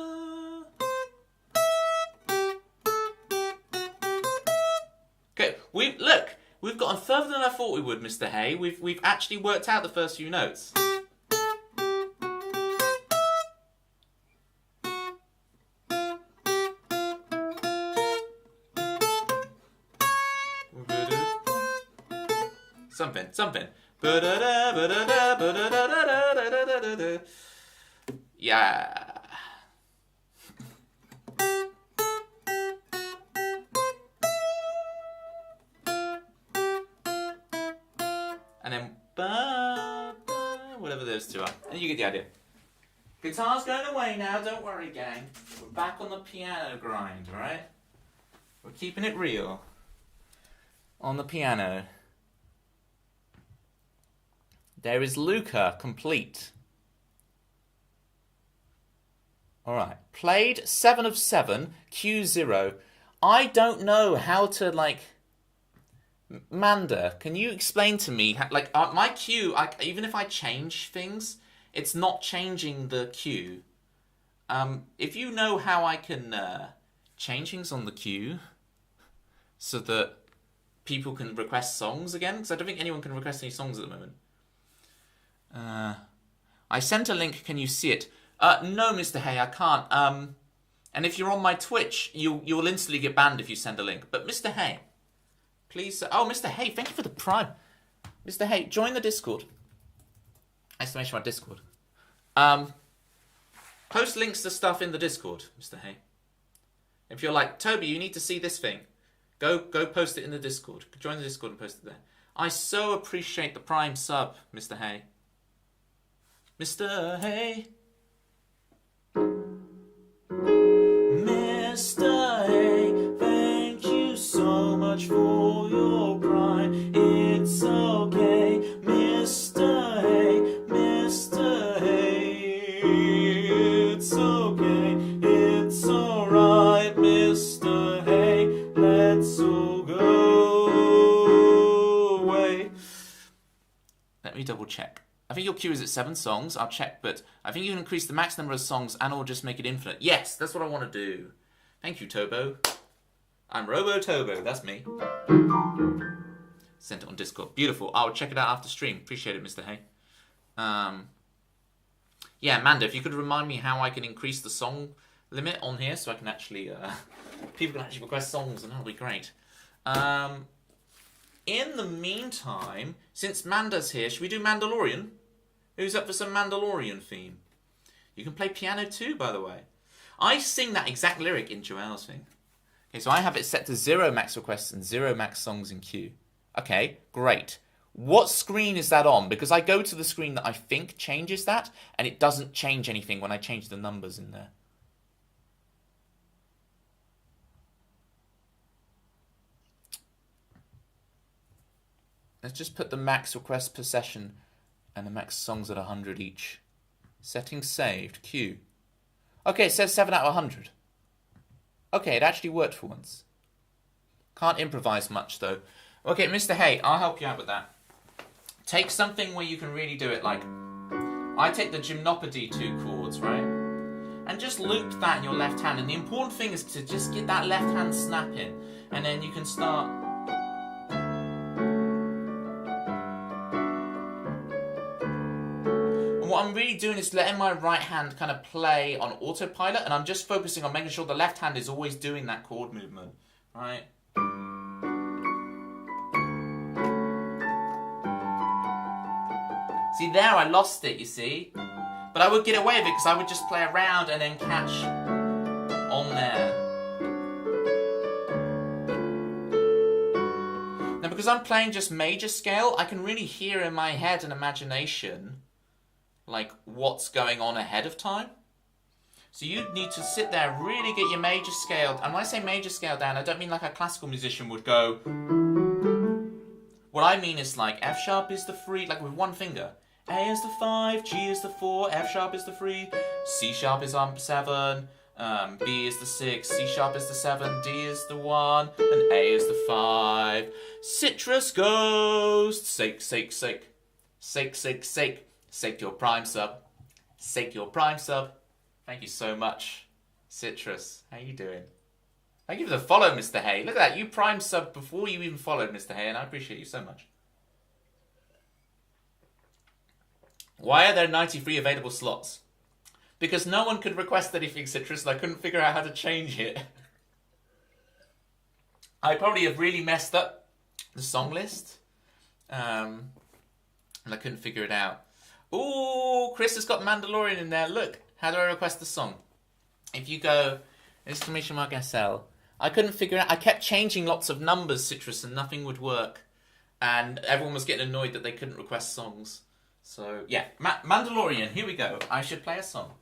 Okay, we've gotten further than I thought we would, Mr. Hay. We've actually worked out the first few notes. Something. Yeah. And then whatever those two are. And you get the idea. Guitar's going away now, don't worry, gang. We're back on the piano grind, right? We're keeping it real. On the piano. There is Luca, complete. Alright. Played 7 of 7, Q0. I don't know how to, Manda, can you explain to me, my Q, even if I change things, it's not changing the Q. If you know how I can change things on the Q so that people can request songs again, because I don't think anyone can request any songs at the moment. I sent a link, can you see it? No, Mr. Hay, I can't. And if you're on my Twitch, you'll instantly get banned if you send a link. But Mr. Hay, please... Oh, Mr. Hay, thank you for the Prime. Mr. Hay, join the Discord. Exclamation mark Discord. Post links to stuff in the Discord, Mr. Hay. If you're like, Toby, you need to see this thing, go post it in the Discord. Join the Discord and post it there. I so appreciate the Prime sub, Mr. Hay. Mr. Hay. Mr. Hay, thank you so much for your Prime. It's okay, Mr. Hay, Mr. Hay. It's okay, it's alright, Mr. Hay. Let's all go away. Let me double check. I think you're queue is at 7 songs. I'll check, but I think you can increase the max number of songs and or just make it infinite. Yes, that's what I want to do. Thank you, Tobo. I'm Robo Tobo. That's me. Sent it on Discord. Beautiful. I'll check it out after stream. Appreciate it, Mr. Hay. Yeah, Amanda, if you could remind me how I can increase the song limit on here so I can actually... people can actually request songs, and that'll be great. In the meantime, since Manda's here, should we do Mandalorian? Who's up for some Mandalorian theme? You can play piano too, by the way. I sing that exact lyric in Joelle's thing. Okay, so I have it set to 0 max requests and 0 max songs in queue. Okay, great. What screen is that on? Because I go to the screen that I think changes that, and it doesn't change anything when I change the numbers in there. Let's just put the max requests per session and the max songs at 100 each. Settings saved. Queue. Okay, it says 7 out of 100. Okay, it actually worked for once. Can't improvise much, though. Okay, Mr. Hay, I'll help you out with that. Take something where you can really do it, like... I take the gymnopody 2 chords, right? And just loop that in your left hand. And the important thing is to just get that left hand snapping. And then you can start... What I'm really doing is letting my right hand kind of play on autopilot, and I'm just focusing on making sure the left hand is always doing that chord movement, right? See, there I lost it, you see? But I would get away with it because I would just play around and then catch on there. Now, because I'm playing just major scale, I can really hear in my head and imagination like what's going on ahead of time. So you need to sit there, really get your major scale. And when I say major scale down, I don't mean like a classical musician would go. What I mean is like F sharp is the 3, like with one finger. A is the 5, G is the 4, F sharp is the 3, C sharp is on 7, B is the 6, C sharp is the 7, D is the 1, and A is the 5. Citrus Ghost, sake, sake, sake, sake, sake, sake. Sake your prime sub. Sake your prime sub. Thank you so much, Citrus. How you doing? Thank you for the follow, Mr. Hay. Look at that. You prime sub before you even followed, Mr. Hay, and I appreciate you so much. Why are there 93 available slots? Because no one could request anything, Citrus, and I couldn't figure out how to change it. I probably have really messed up the song list. And I couldn't figure it out. Ooh, Chris has got Mandalorian in there. Look, how do I request the song? If you go, exclamation mark SL. I couldn't figure it out. I kept changing lots of numbers, Citrus, and nothing would work. And everyone was getting annoyed that they couldn't request songs. So, yeah, Mandalorian, here we go. I should play a song.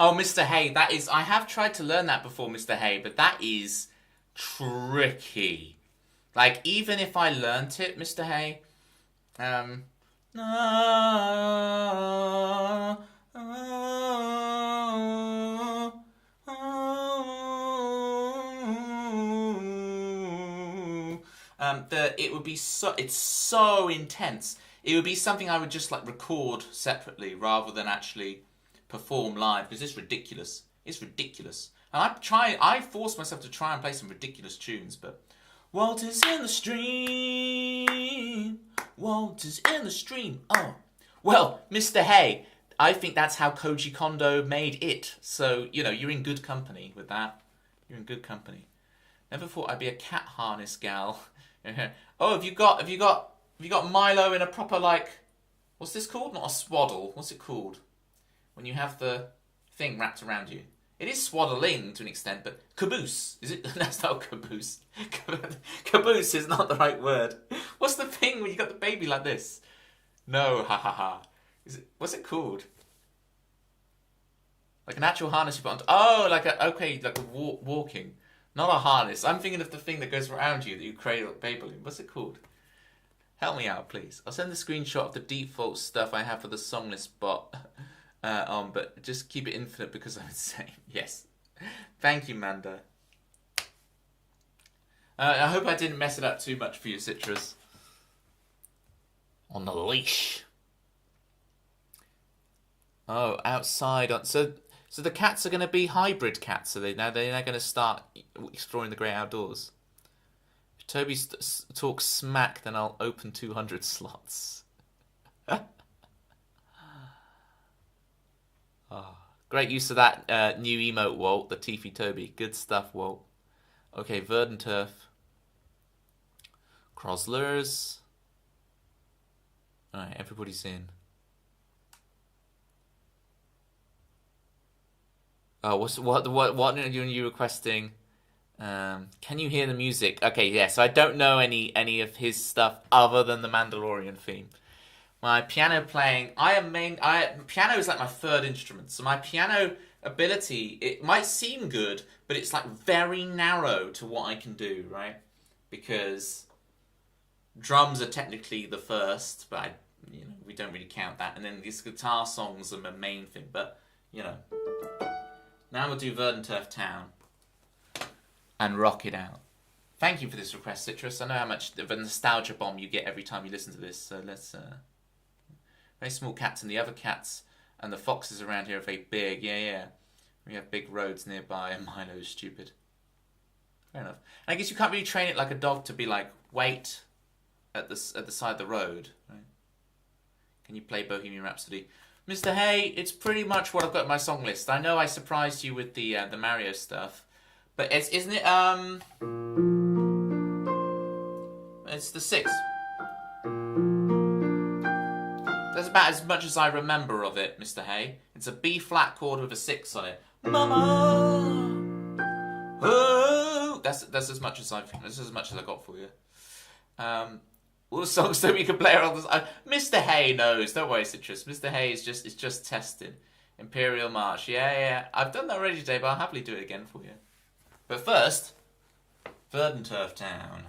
Oh, Mr. Hay, that is... I have tried to learn that before, Mr. Hay, but that is tricky. Like, even if I learnt it, Mr. Hay... it would be so... It's so intense. It would be something I would just, like, record separately rather than actually perform live, because it's ridiculous. It's ridiculous. And I force myself to try and play some ridiculous tunes, but... Walters in the stream. Walters in the stream. Oh. Well, Mr. Hay, I think that's how Koji Kondo made it. So, you know, you're in good company with that. You're in good company. Never thought I'd be a cat harness gal. Oh, have you got Milo in a proper, like, what's this called? Not a swaddle. What's it called? When you have the thing wrapped around you. It is swaddling to an extent, but caboose. Is it? That's not caboose. Caboose is not the right word. What's the thing when you got the baby like this? No, ha ha ha. What's it called? Like an actual harness you put on. Oh, like a walking. Not a harness. I'm thinking of the thing that goes around you that you cradle baby in. What's it called? Help me out, please. I'll send the screenshot of the default stuff I have for the song list bot on, but just keep it infinite because I'm insane. Yes. Thank you, Manda. I hope I didn't mess it up too much for you, Citrus. On the leash. Oh, outside. So the cats are going to be hybrid cats. They're now going to start exploring the great outdoors. If Toby talks smack, then I'll open 200 slots. Oh, great use of that new emote, Walt. The Teefy Toby. Good stuff, Walt. Okay, Verdant Turf. Croslers. Alright, everybody's in. Oh, what are you requesting? Can you hear the music? Okay, yeah, so I don't know any of his stuff other than the Mandalorian theme. My piano playing, piano is like my third instrument, so my piano ability, it might seem good, but it's like very narrow to what I can do, right? Because drums are technically the first, but we don't really count that, and then these guitar songs are my main thing, but, now we'll do Verdant Turf Town and rock it out. Thank you for this request, Citrus. I know how much of a nostalgia bomb you get every time you listen to this, so let's... Very small cats, and the other cats and the foxes around here are very big. Yeah. We have big roads nearby, and Milo's stupid. Fair enough. And I guess you can't really train it like a dog to be like, wait at the side of the road, right? Can you play Bohemian Rhapsody? Mr. Hay, it's pretty much what I've got in my song list. I know I surprised you with the Mario stuff, but isn't it it's the 6th. That's about as much as I remember of it, Mr. Hay. It's a B flat chord with a 6 on it. Mama, oh, that's as much as I got for you. All the songs that we can play are on this. Mr. Hay knows. Don't worry, Citrus. Mr. Hay is just testing. Imperial March. Yeah. I've done that already today, but I'll happily do it again for you. But first, Verdant Turf Town.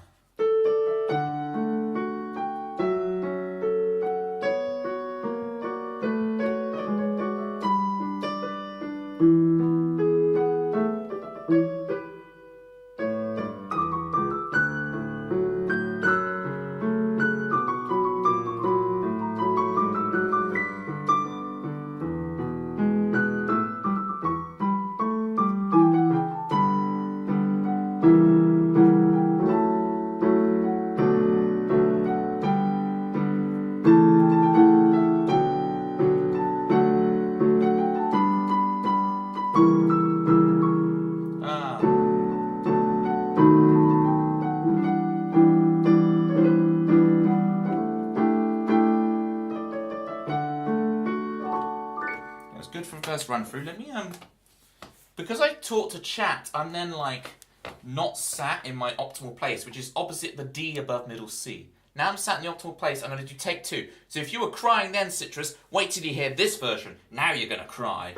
Run through. Let me because I talk to chat, I'm then like not sat in my optimal place, which is opposite the D above middle C. Now I'm sat in the optimal place. I'm going to do take 2. So if you were crying then, Citrus, wait till you hear this version. Now you're going to cry.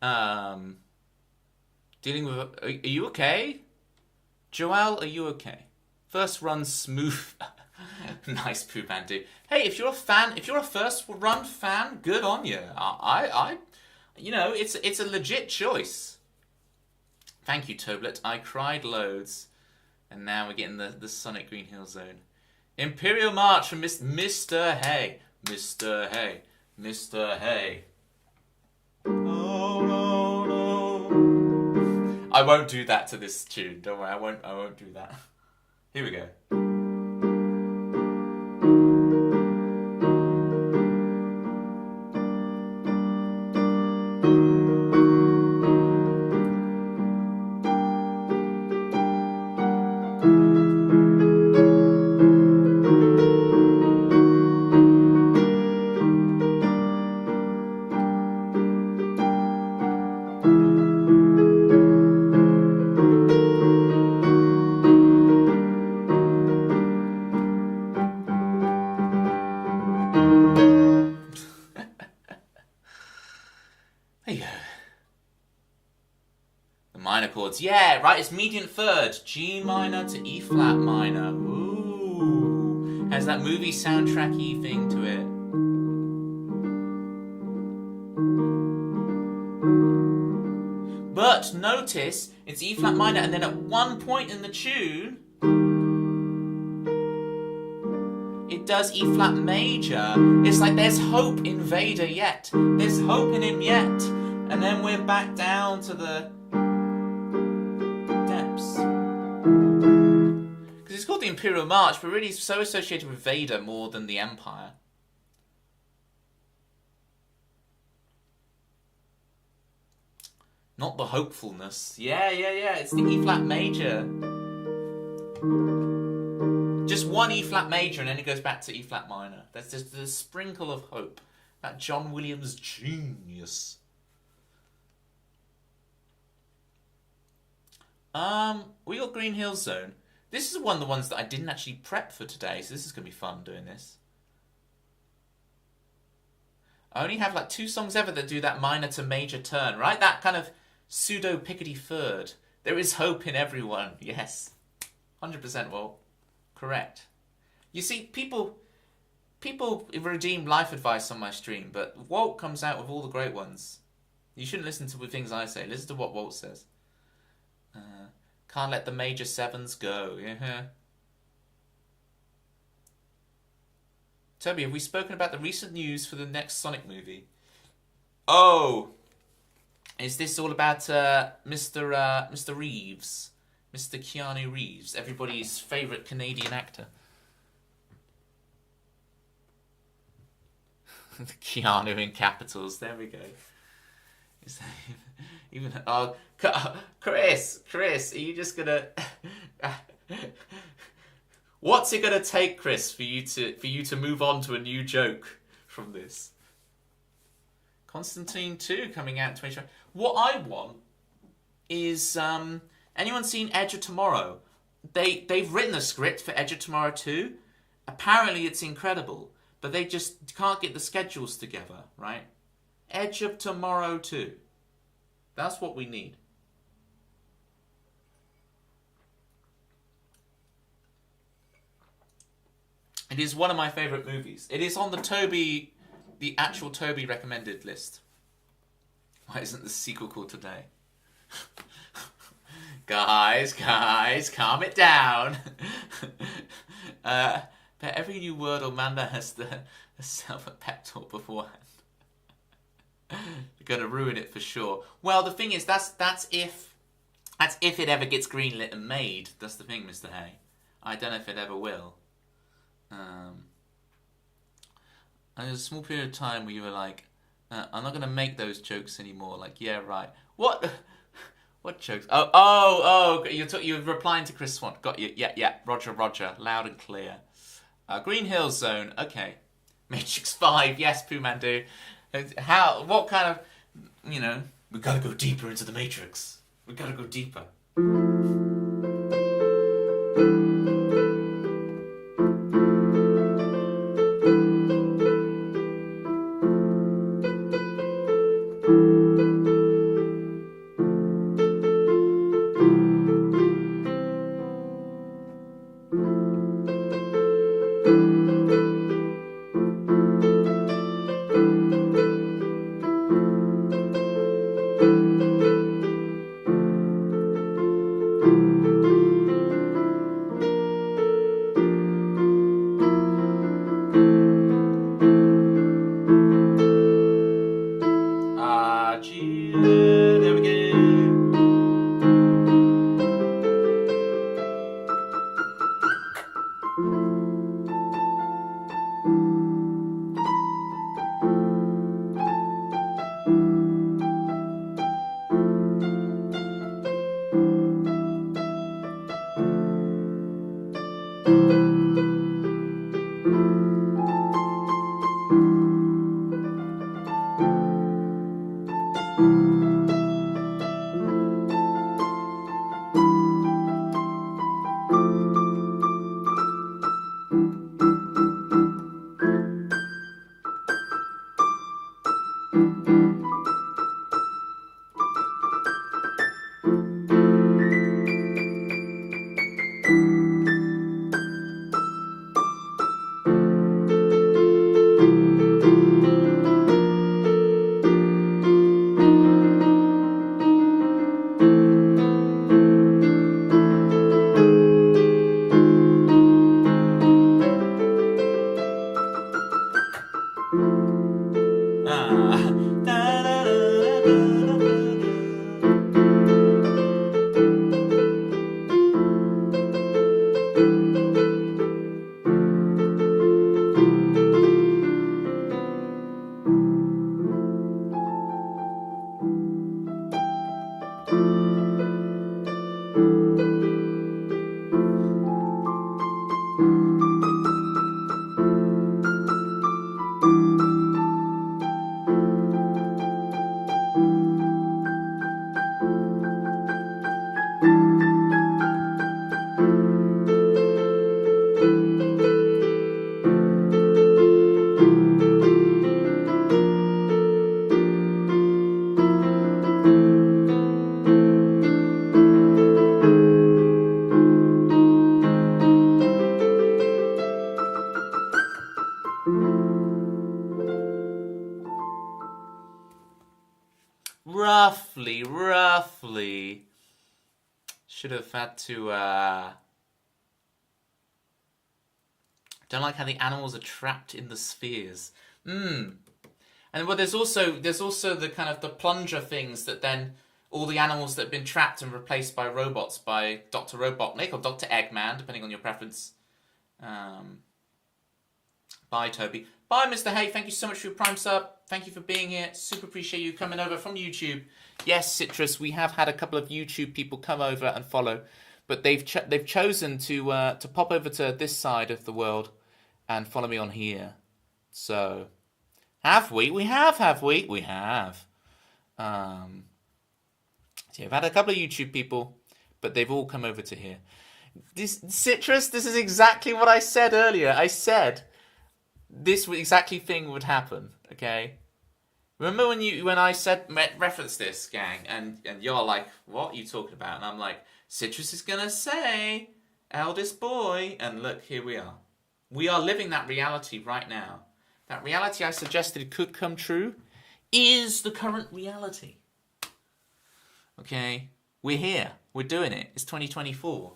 Martin. Dealing with... Are you okay? Joelle, are you okay? First run smooth. Nice, Pooh Bandu. Hey, if you're a fan, if you're a first run fan, good on you. It's a legit choice. Thank you, Toblet. I cried loads. And now we're getting the Sonic Green Hill Zone. Imperial March from Mr. Hay. Mr. Hay. Mr. Hay. Oh, no, no. I won't do that to this tune. Don't worry, I won't do that. Here we go. There you go. The minor chords. Yeah, right, it's median third. G minor to E flat minor. Ooh. Has that movie soundtracky thing to it. But notice, it's E flat minor, and then at one point in the tune, it does E flat major. It's like there's hope in Vader yet. There's hope in him yet. And then we're back down to the depths. Because it's called the Imperial March, but really it's so associated with Vader more than the Empire. Not the hopefulness. Yeah. It's the E flat major. Just one E flat major and then it goes back to E flat minor. There's just a sprinkle of hope. That John Williams genius. We got Green Hill Zone. This is one of the ones that I didn't actually prep for today, so this is going to be fun doing this. I only have like 2 songs ever that do that minor to major turn, right? That kind of pseudo pickety third. There is hope in everyone. Yes. 100% Walt. Correct. You see, people redeem life advice on my stream, but Walt comes out with all the great ones. You shouldn't listen to the things I say. Listen to what Walt says. Can't let the major 7s go. Yeah. Toby, have we spoken about the recent news for the next Sonic movie? Oh, is this all about Mr. Reeves? Mr. Keanu Reeves, everybody's favourite Canadian actor. Keanu in capitals, there we go. Is that even oh, Chris, are you just gonna... What's it gonna take, Chris, for you to move on to a new joke from this? Constantine 2 coming out in 2020. What I want is anyone seen Edge of Tomorrow? They've written a script for Edge of Tomorrow 2. Apparently it's incredible, but they just can't get the schedules together, right? Edge of Tomorrow 2. That's what we need. It is one of my favourite movies. It is on the actual Toby recommended list. Why isn't the sequel called Today? Guys, calm it down. But every new word Amanda has to herself a pep talk beforehand. You're gonna ruin it for sure. Well, the thing is, that's if it ever gets greenlit and made. That's the thing, Mr. Hay. I don't know if it ever will. And there's a small period of time where you were like, I'm not gonna make those jokes anymore. Like, yeah, right. What jokes? Oh! You're replying to Chris Swan. Got you. Yeah. Roger. Loud and clear. Green Hill Zone. Okay. Matrix 5. Yes, Pooh Mandu. How? What kind of? We gotta go deeper into the Matrix. We gotta go deeper. Roughly. Should have had to, Don't like how the animals are trapped in the spheres. And well, there's also the kind of the plunger things that then all the animals that have been trapped and replaced by robots, by Dr. Robotnik or Dr. Eggman, depending on your preference. Bye, Toby. Bye, Mr. Hay. Thank you so much for your Prime sub. Thank you for being here. Super appreciate you coming over from YouTube. Yes, Citrus, we have had a couple of YouTube people come over and follow, but they've chosen to pop over to this side of the world and follow me on here. So, have we? We have we? We have. So I've had a couple of YouTube people, but they've all come over to here. Citrus, this is exactly what I said earlier. I said this exactly thing would happen. Okay, remember when I said reference this, gang, and you're like, what are you talking about? And I'm like, Citrus is gonna say eldest boy, and look, here we are. We are living that reality right now. That reality I suggested could come true is the current reality. Okay, we're here. We're doing it. It's 2024.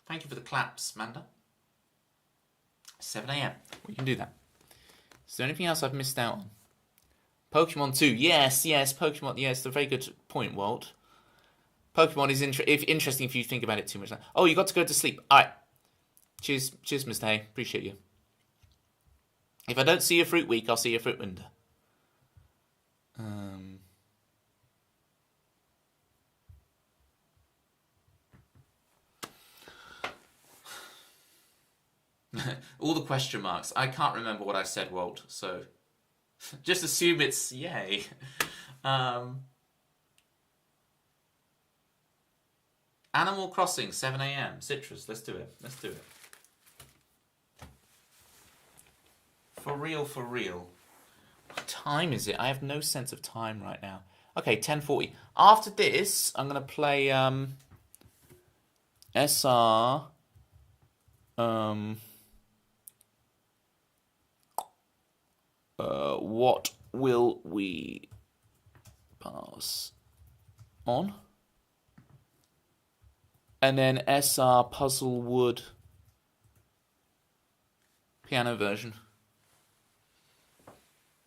Thank you for the claps, Manda. 7 a.m. We can do that. Is there anything else I've missed out on? Pokemon 2. Yes, Pokemon. Yes, a very good point, Walt. Pokemon is interesting if you think about it too much. Oh, you got to go to sleep. All right. Cheers, Mr. Hay. Appreciate you. If I don't see you Fruit Week, I'll see you Fruit Winter. All the question marks. I can't remember what I said, Walt, so just assume it's yay. Animal Crossing, 7 a.m. Citrus, let's do it. For real. What time is it? I have no sense of time right now. Okay, 10:40. After this, I'm going to play SR... what will we pass on? And then SR Puzzlewood piano version.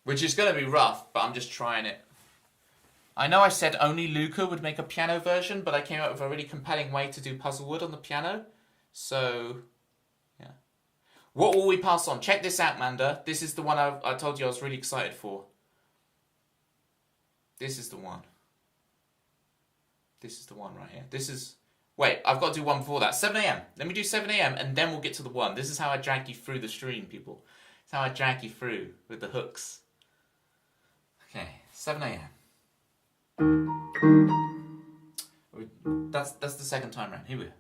Which is going to be rough, but I'm just trying it. I know I said only Luca would make a piano version, but I came up with a really compelling way to do Puzzlewood on the piano. So, yeah. What will we pass on? Check this out, Manda. This is the one I told you I was really excited for. This is the one. This is the one right here. This is... Wait, I've got to do one before that. 7 a.m. Let me do 7 a.m. and then we'll get to the one. This is how I drag you through the stream, people. It's how I drag you through with the hooks. Okay, 7 a.m. That's the second time round. Here we go.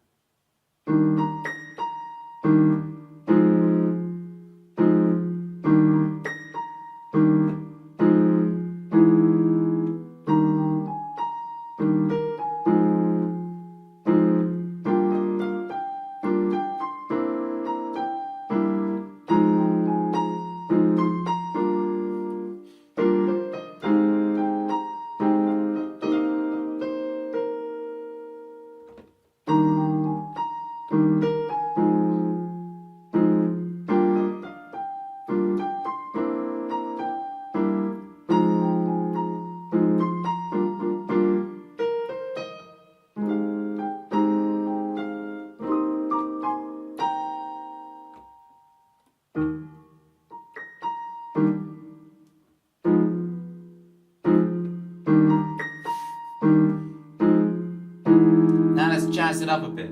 jazz it up a bit.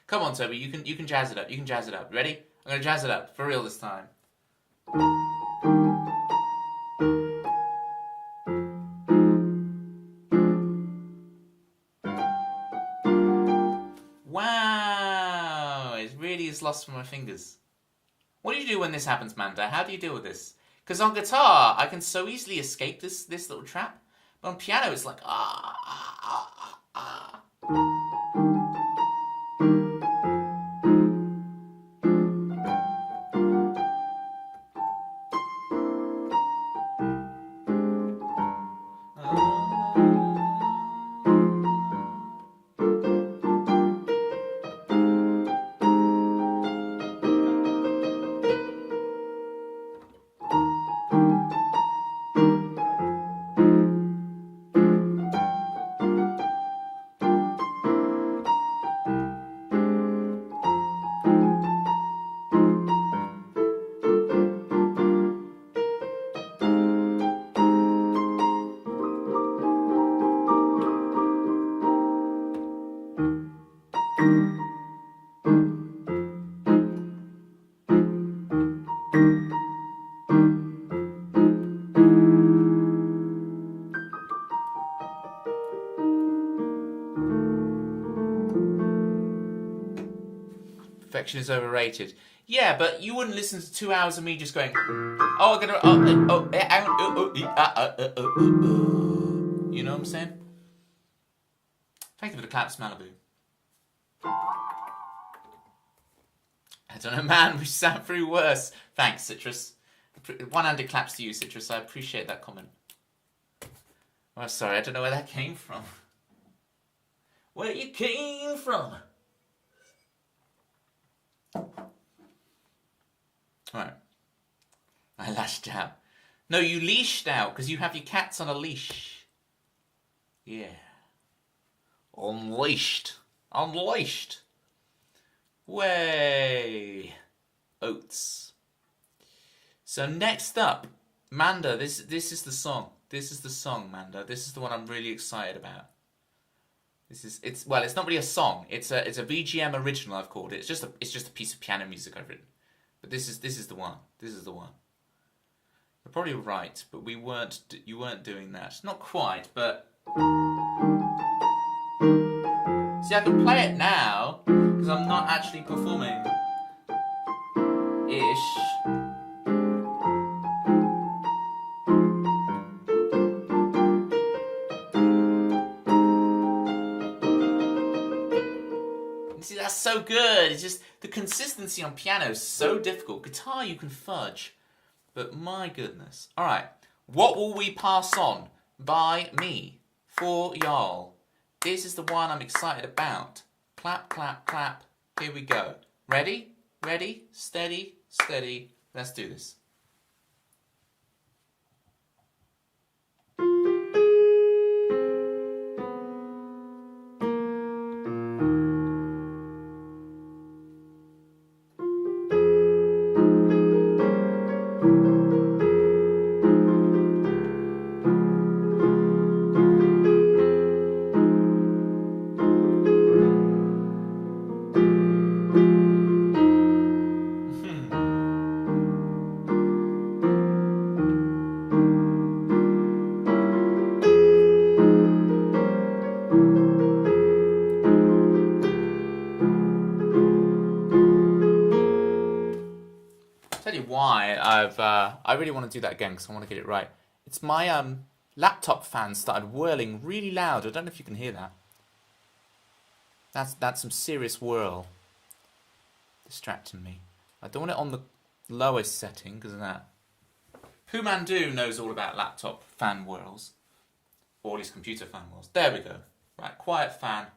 Come on, Toby, you can jazz it up. You can jazz it up. Ready? I'm gonna jazz it up for real this time. Wow, it really is lost from my fingers. What do you do when this happens, Manda? How do you deal with this? Because on guitar, I can so easily escape this little trap, but on piano, it's like ah. Perfection is overrated. Yeah, but you wouldn't listen to 2 hours of me just going, oh, I'm gonna, you know what I'm saying? Thank you for the claps, Malibu. I don't know, man, we sat through worse. Thanks, Citrus. One-handed claps to you, Citrus. I appreciate that comment. Oh, sorry, I don't know where that came from. Where you came from? Right. I lashed out. No, you leashed out because you have your cats on a leash. Yeah. Unleashed. Unleashed. Way. Oats. So next up, Manda, this is the song. This is the song, Manda. This is the one I'm really excited about. It's not really a song. It's a VGM original, I've called it. It's just a piece of piano music I've written. But this is the one. This is the one. You're probably right, but you weren't doing that. Not quite, but see, I can play it now because I'm not actually performing. Ish. See, that's so good. It's just the consistency on piano is so difficult. Guitar you can fudge, but my goodness. All right, what will we pass on by me for y'all? This is the one I'm excited about. Clap, clap, clap. Here we go. Ready? Ready? Steady, steady. Let's do this. Tell you why I really want to do that again because I want to get it right. It's my laptop fan started whirling really loud. I don't know if you can hear that. That's some serious whirl. Distracting me. I don't want it on the lowest setting because of that. Pooh Mandu knows all about laptop fan whirls. Or at least computer fan whirls. There we go. Right, quiet fan.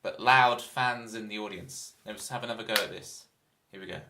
But loud fans in the audience. Let's have another go at this. Here we go.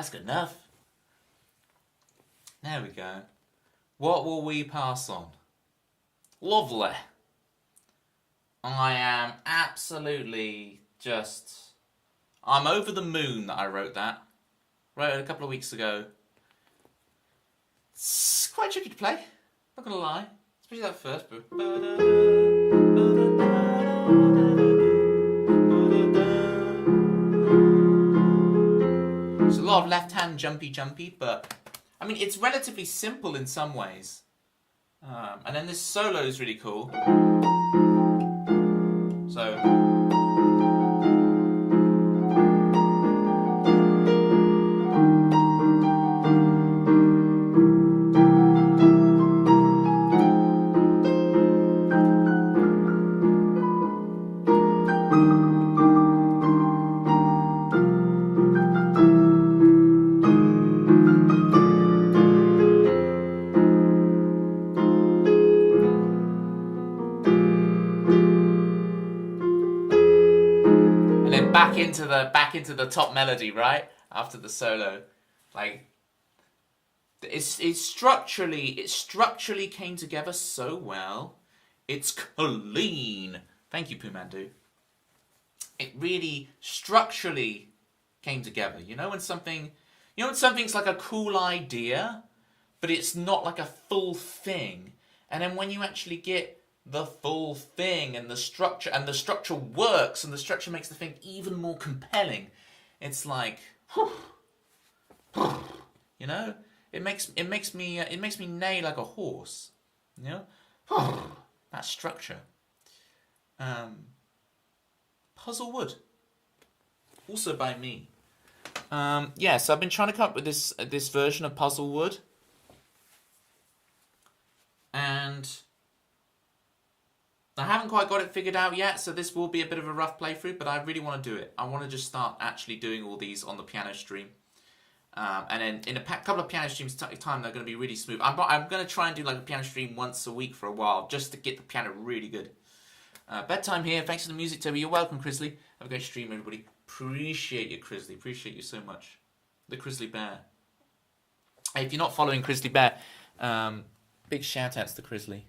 that's good enough. There we go. What will we pass on? Lovely. I am absolutely just... I'm over the moon that I wrote that. Wrote it a couple of weeks ago. It's quite tricky to play, not gonna lie. Especially that first bit. It's a lot of left hand jumpy, but I mean it's relatively simple in some ways. And then this solo is really cool. So. Back into the top melody, right? After the solo. Like it structurally came together so well. It's clean. Thank you, Pumandu. It really structurally came together. You know when something's like a cool idea, but it's not like a full thing. And then when you actually get the full thing and the structure works and the structure makes the thing even more compelling, it's like, you know, it makes me neigh like a horse, you know, that structure. Puzzlewood, also by me. So I've been trying to come up with this version of Puzzlewood, and I haven't quite got it figured out yet, so this will be a bit of a rough playthrough, but I really want to do it. I want to just start actually doing all these on the piano stream. And then in a couple of piano streams time, they're going to be really smooth. I'm going to try and do like a piano stream once a week for a while, just to get the piano really good. Bedtime here. Thanks for the music, Toby. You're welcome, Chrisley. Have a great stream, everybody. Appreciate you, Chrisley. Appreciate you so much. The Chrisley Bear. Hey, if you're not following Chrisley Bear, big shout outs to Chrisley.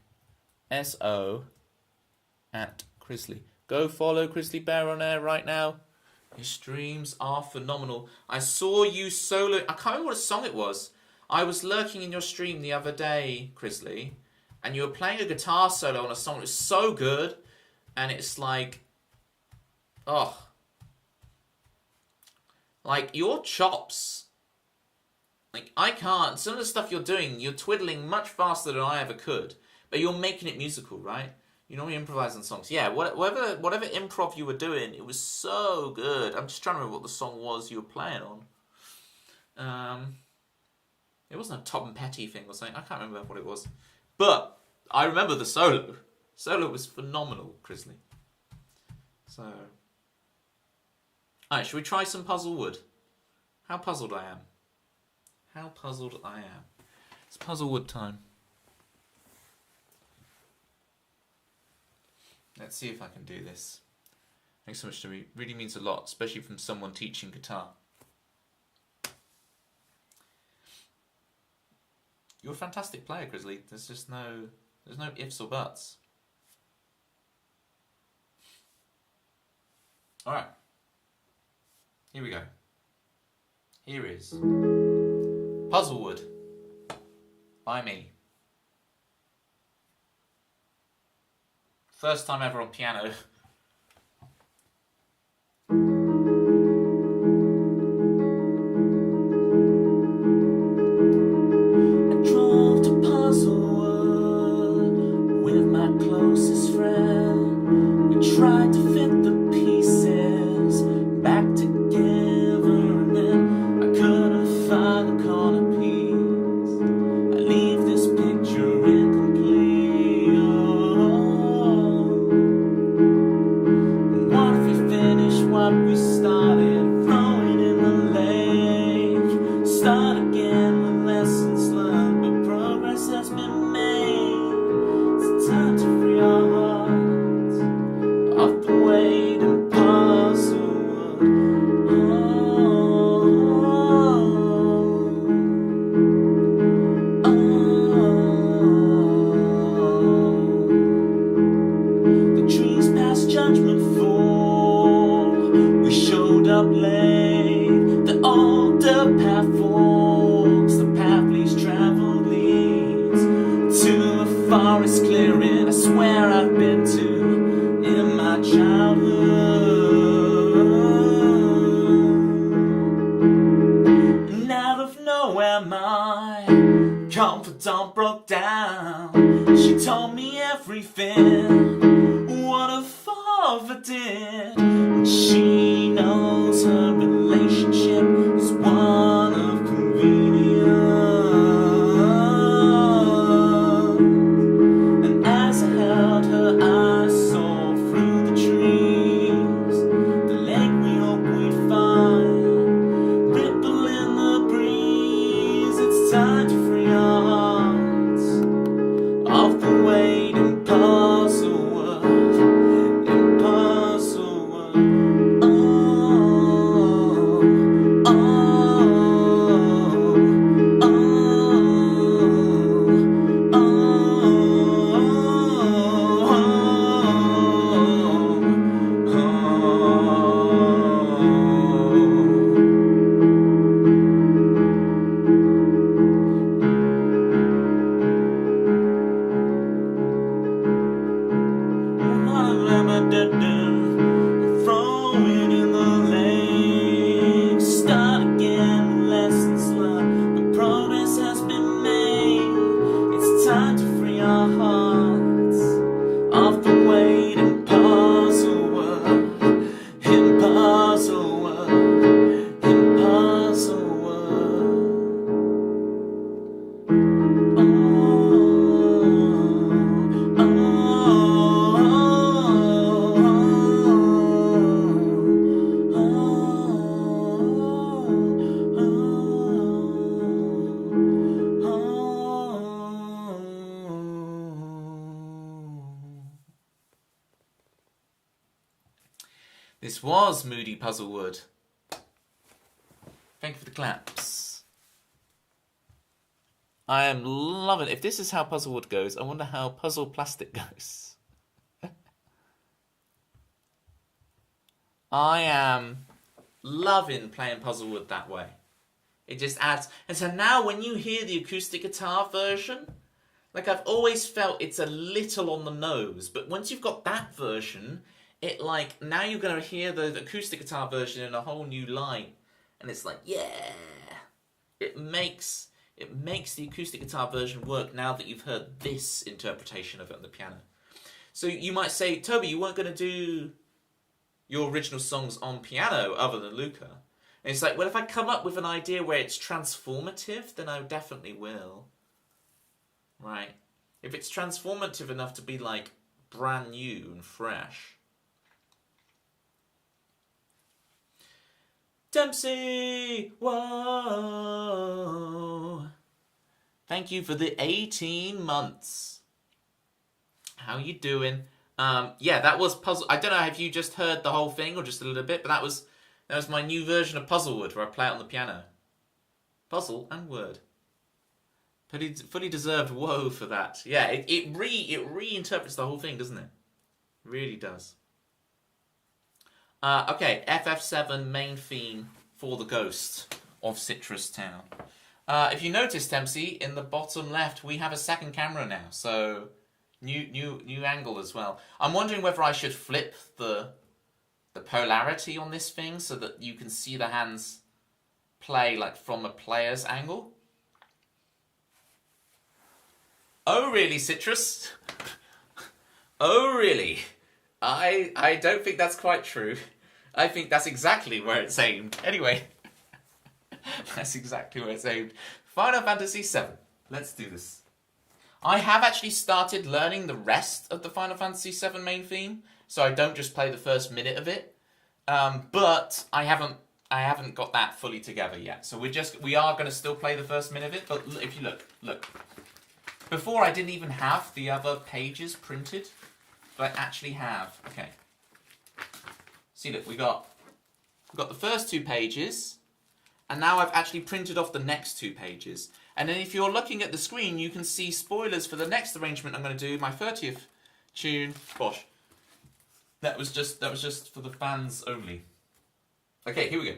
S-O... at Chrisley. Go follow Chrisley Bear on air right now. His streams are phenomenal. I saw you solo. I can't remember what song it was. I was lurking in your stream the other day, Chrisley, and you were playing a guitar solo on a song that was so good, and it's like, like your chops. Like I can't. Some of the stuff you're doing, you're twiddling much faster than I ever could, but you're making it musical, right? You normally improvise on songs. Yeah, whatever improv you were doing, it was so good. I'm just trying to remember what the song was you were playing on. It wasn't a Tom and Petty thing or something. I can't remember what it was. But I remember the solo. Solo was phenomenal, Chrisley. So, alright, should we try some Puzzlewood? How puzzled I am. How puzzled I am. It's Puzzlewood time. Let's see if I can do this. Thanks so much to me. Really means a lot, especially from someone teaching guitar. You're a fantastic player, Grizzly. There's no ifs or buts. Alright. Here we go. Here is Puzzlewood by me. First time ever on piano. I drove to Puzzlewood with my closest friend. We tried to fit the pieces back together, and then I couldn't find the corner piece. I leave this picture incomplete. forest clearing I swear I've been to in my childhood. And out of nowhere my confidant broke down. She told me everything, what her father did. And she knows her relationship is one of convenience. And as I held her, I saw through the trees the lake we hoped we'd find, ripple in the breeze. It's time to free our hearts off the weight and puzzle world, impossible world. Oh, oh, oh, oh, throw it in the lake, start again, lessons learned, but progress has been made. It's time to free our hearts off the weight and puzzle world, impossible world, impossible world. Oh, oh, This was Moody Puzzlewood. Thank you for the claps. I am loving it. If this is how Puzzlewood goes, I wonder how Puzzle Plastic goes. I am loving playing Puzzlewood that way. It just adds. And so now when you hear the acoustic guitar version, like I've always felt it's a little on the nose, but once you've got that version, it like, now you're going to hear the acoustic guitar version in a whole new light. And it's like, yeah, it makes the acoustic guitar version work now that you've heard this interpretation of it on the piano. So you might say, Toby, you weren't going to do your original songs on piano other than Luca. And it's like, well, if I come up with an idea where it's transformative, then I definitely will. Right? If it's transformative enough to be like brand new and fresh. Dempsey! Whoa! Thank you for the 18 months. How you doing? Yeah, that was Puzzle. I don't know if you just heard the whole thing or just a little bit, but that was my new version of Puzzlewood where I play it on the piano. Puzzle and word. Fully deserved whoa for that. Yeah, it reinterprets the whole thing, doesn't it? It really does. Okay, FF7 main theme for the ghost of Citrus Town. If you notice, Dempsey, in the bottom left, we have a second camera now, so new angle as well. I'm wondering whether I should flip the polarity on this thing so that you can see the hands play like from a player's angle. Oh, really, Citrus? Oh, really? I don't think that's quite true. I think that's exactly where it's aimed. Anyway, that's exactly where it's aimed. Final Fantasy VII. Let's do this. I have actually started learning the rest of the Final Fantasy VII main theme, so I don't just play the first minute of it. But I haven't got that fully together yet. So we are going to still play the first minute of it. But if you look. Before I didn't even have the other pages printed. But I actually have. Okay. See, look, we got the first two pages, and now I've actually printed off the next two pages. And then if you're looking at the screen, you can see spoilers for the next arrangement I'm going to do, my 30th tune. Bosh. That was just for the fans only. Okay, here we go.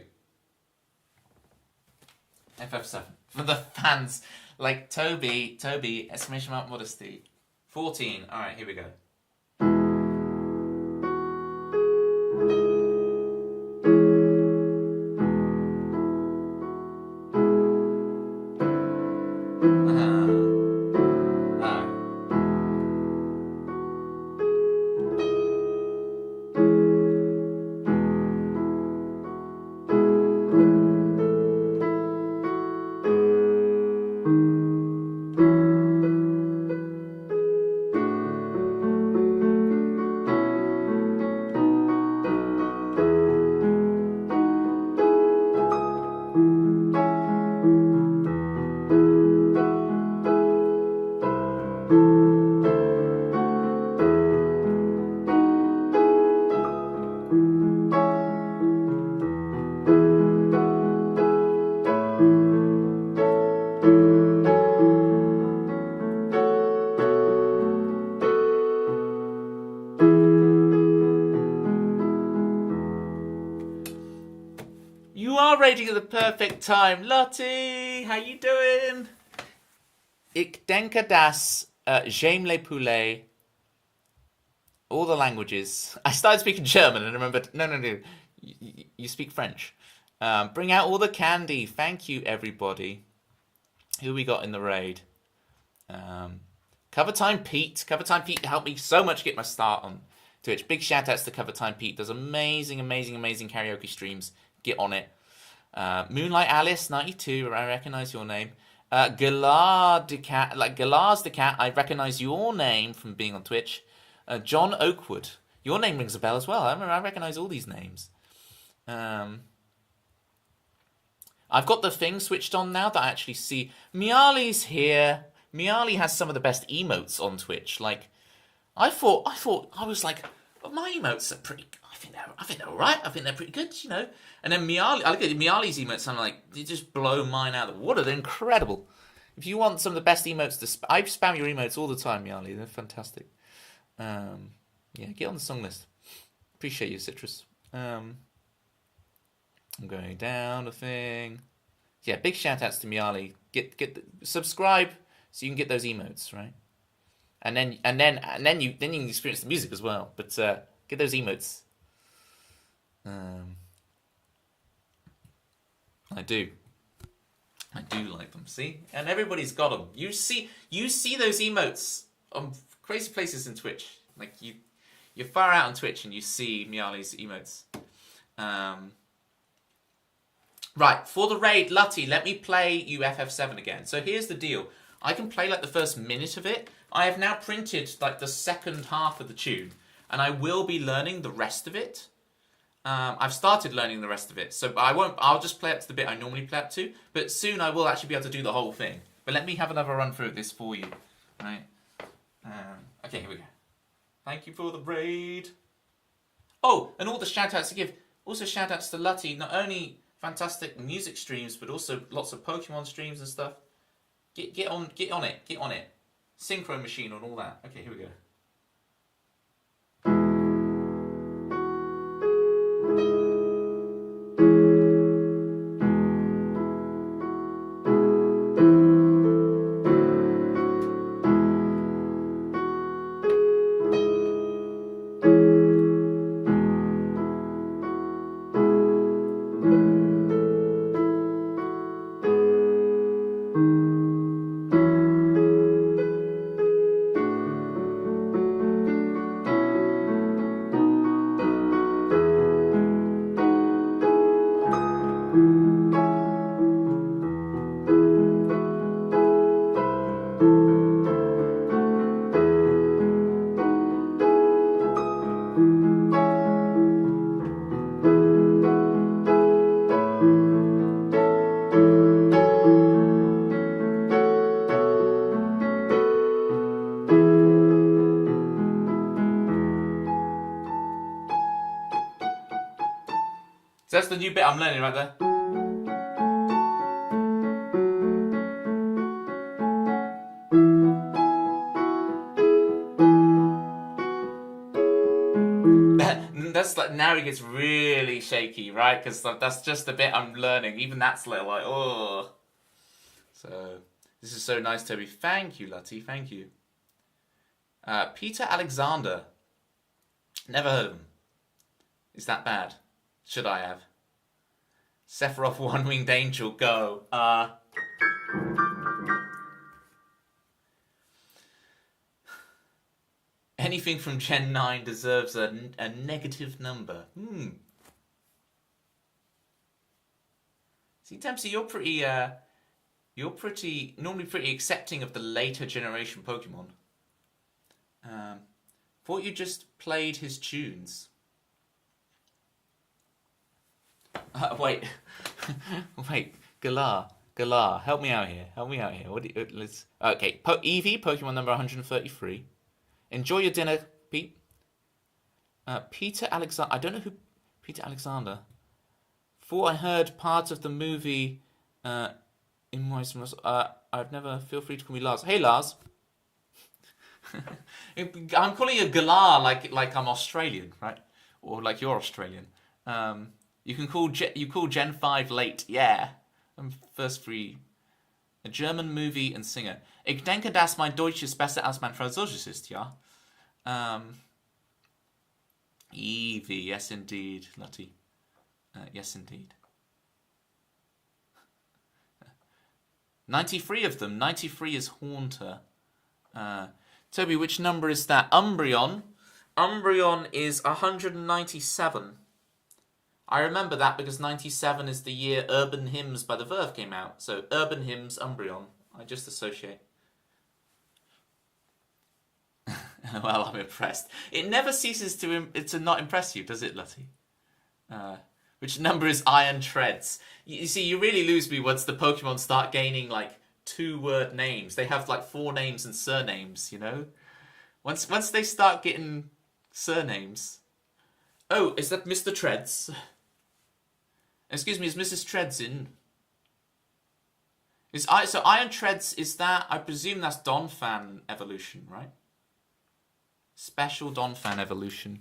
FF7 for the fans, like Toby! Exclamation mark modesty. 14. All right, here we go. You are rating at the perfect time. Lottie, how you doing? Ik denke das, j'aime les poulets. All the languages. I started speaking German and remembered, no. You speak French. Bring out all the candy. Thank you, everybody. Who we got in the raid? Cover Time Pete. Cover Time Pete helped me so much get my start on Twitch. Big shout outs to Cover Time Pete. Does amazing karaoke streams. Get on it. Moonlight Alice 92. I recognize your name. Galar the cat, like Galar's the cat. I recognize your name from being on Twitch. John Oakwood. Your name rings a bell as well. I recognize all these names. I've got the thing switched on now that I actually see. Miali's here. Miali has some of the best emotes on Twitch. Like, I was like, well, my emotes are pretty. I think they're all right. I think they're pretty good, you know. And then Miali, I look at Miali's emotes, and I'm like, they just blow mine out of the water. They're incredible. If you want some of the best emotes I spam your emotes all the time, Miali. They're fantastic. Yeah, get on the song list. Appreciate you, Citrus. I'm going down a thing. Yeah, big shout outs to Miali. Subscribe so you can get those emotes, right? And then you can experience the music as well. But get those emotes. I do like them. See, and everybody's got them. You see those emotes on crazy places in Twitch. Like you're far out on Twitch and you see Miali's emotes. Right, for the raid, Lutty, let me play you FF7 again. So here's the deal. I can play like the first minute of it. I have now printed like the second half of the tune, and I will be learning the rest of it. I've started learning the rest of it, so I'll just play up to the bit I normally play up to, but soon I will actually be able to do the whole thing. But let me have another run through this for you. Right. Okay, here we go. Thank you for the raid. Oh, and all the shout-outs to give. Also shout-outs to Lutty, not only fantastic music streams, but also lots of Pokemon streams and stuff. Get on it. Synchro machine and all that. Okay, here we go. So that's the new bit I'm learning right there. That's like, now it gets really shaky, right? Because that's just the bit I'm learning. Even that's little like, oh. So this is so nice, Toby. Thank you, Lutty. Thank you. Peter Alexander. Never heard of him. Is that bad? Should I have? Sephiroth One-Winged Angel, go. Anything from Gen 9 deserves a negative number. See, Dempsey, you're normally pretty accepting of the later generation Pokemon. Thought you just played his tunes. Wait, wait, Galar, help me out here. Let's. Okay, Eevee, Pokemon number 133. Enjoy your dinner, Pete. Peter Alexander. I don't know who Peter Alexander. Thought I heard part of the movie. In my. I've never. Feel free to call me Lars. Hey, Lars. I'm calling you Galar like I'm Australian, right? Or like you're Australian. You can call Gen 5 late. Yeah. I'm first free. A German movie and singer. Ich denke, dass mein Deutsch ist besser als mein Französisch ist, ja? Eevee, yes indeed, Lottie. Yes indeed. 93 of them. 93 is Haunter. Toby, which number is that? Umbreon. Umbreon is 197. I remember that because 97 is the year Urban Hymns by The Verve came out. So Urban Hymns, Umbreon. I just associate. Well, I'm impressed. It never ceases to not impress you, does it, Lottie? Which number is Iron Treads? You see, you really lose me once the Pokemon start gaining, like, 2-word names. They have, like, 4 names and surnames, you know? Once they start getting surnames... Oh, is that Mr. Treads? Excuse me, is Mrs. Treads in? So Iron Treads, is that... I presume that's Donphan evolution, right? Special Donphan evolution.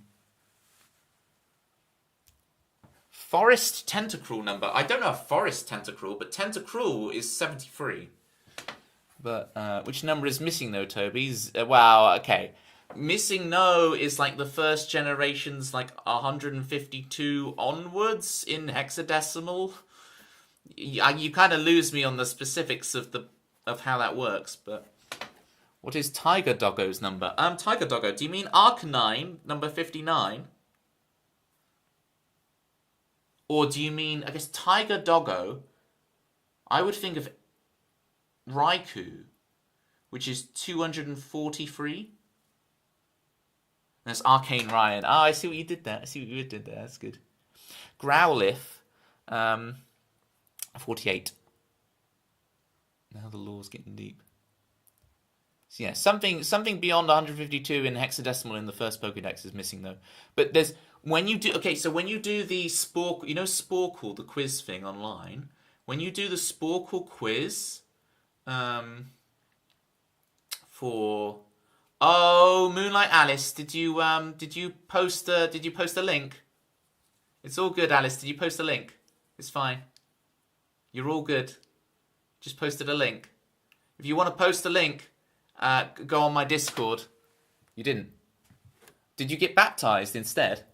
Forest Tentacruel number. I don't know a Forest Tentacruel, but Tentacruel is 73. But which number is missing though, Toby's? Wow, okay. Missing no is like the first generation's like 152 onwards in hexadecimal. You kind of lose me on the specifics of how that works, but what is Tiger Doggo's number? Tiger Doggo, do you mean Arcanine number 59? Or do you mean, I guess, Tiger Doggo? I would think of Raikou, which is 243. That's Arcane Ryan. Oh, I see what you did there. That's good. Growlithe, 48. Now the lore's getting deep. So yeah, something beyond 152 in hexadecimal in the first Pokédex is missing though. But there's when you do the Spork, you know Sporkle, the quiz thing online. When you do the Sporkle quiz, for Moonlight Alice, did you post a link? It's all good, Alice. Did you post a link? It's fine. You're all good. Just posted a link. If you want to post a link, go on my Discord. You didn't. Did you get baptized instead?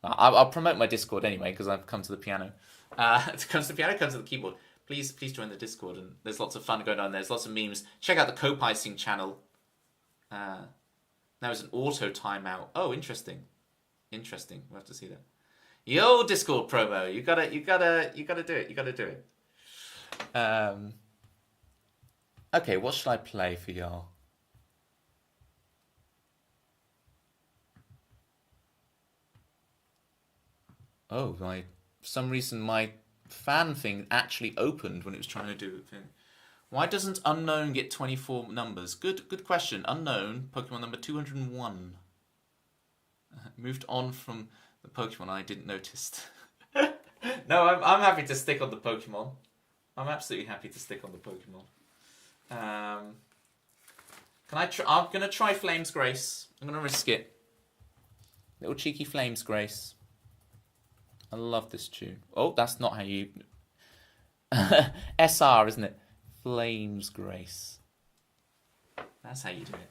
I'll promote my Discord anyway because I've come to the piano. Come to the keyboard. Please join the Discord, and there's lots of fun going on. There's lots of memes. Check out the co-picing channel. Now it's an auto timeout. Oh, interesting. We'll have to see that. Yo, Discord promo. You gotta do it. Okay, what should I play for y'all? Oh, for some reason my fan thing actually opened when it was trying to do it. Why doesn't Unknown get 24 numbers? Good question. Unknown, Pokemon number 201. Moved on from the Pokemon I didn't notice. No, I'm happy to stick on the Pokemon. I'm absolutely happy to stick on the Pokemon. Can I try? I'm gonna try Flames Grace. I'm gonna risk it. Little cheeky Flames Grace. I love this tune. Oh, that's not how you... SR, isn't it? Flames Grace. That's how you do it.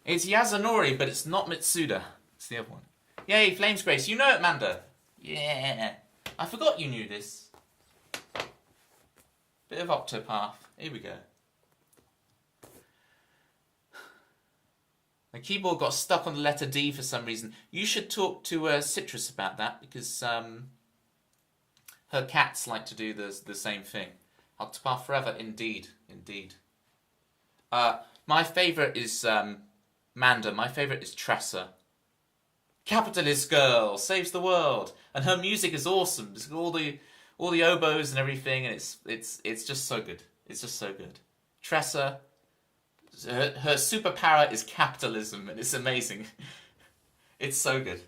It's Yasunori, but it's not Mitsuda. It's the other one. Yay, Flames Grace. You know it, Manda. Yeah. I forgot you knew this. Bit of Octopath. Here we go. My keyboard got stuck on the letter D for some reason. You should talk to Citrus about that, because her cats like to do the same thing. Octopath Forever, indeed. Indeed. My favourite is Manda. My favourite is Tressa. Capitalist girl saves the world, and her music is awesome. Just all the oboes and everything, and it's just so good. It's just so good. Tressa, her superpower is capitalism, and it's amazing. It's so good.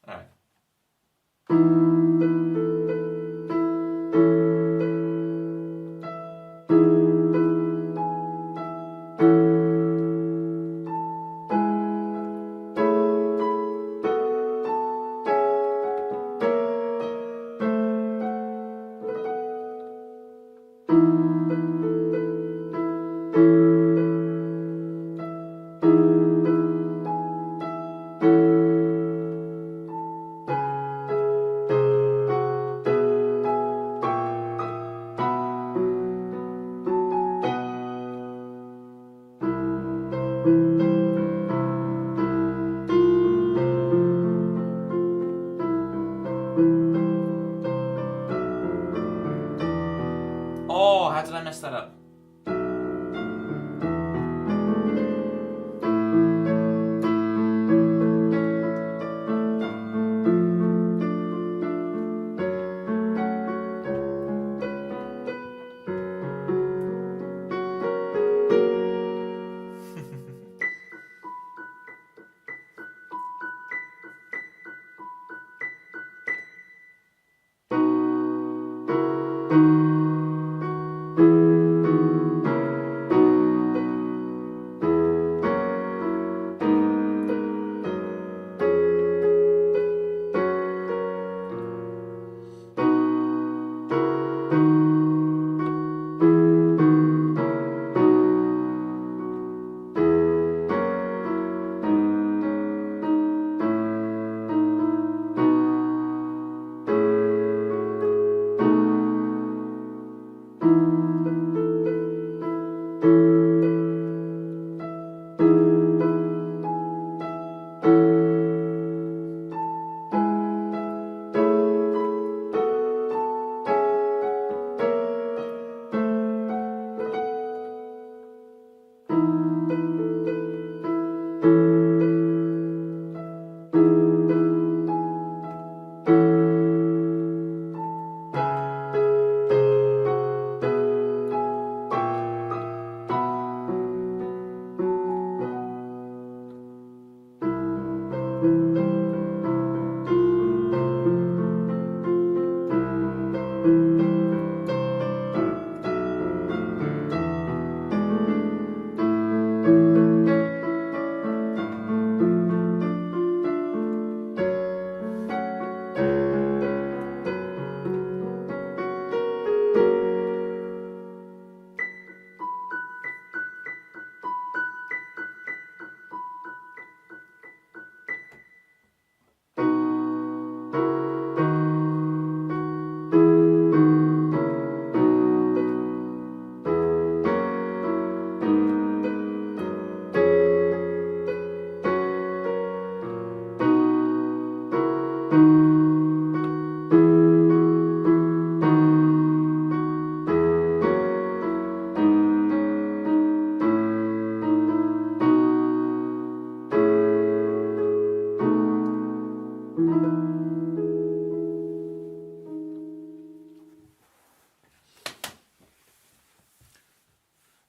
All right. Oh, how did I mess that up?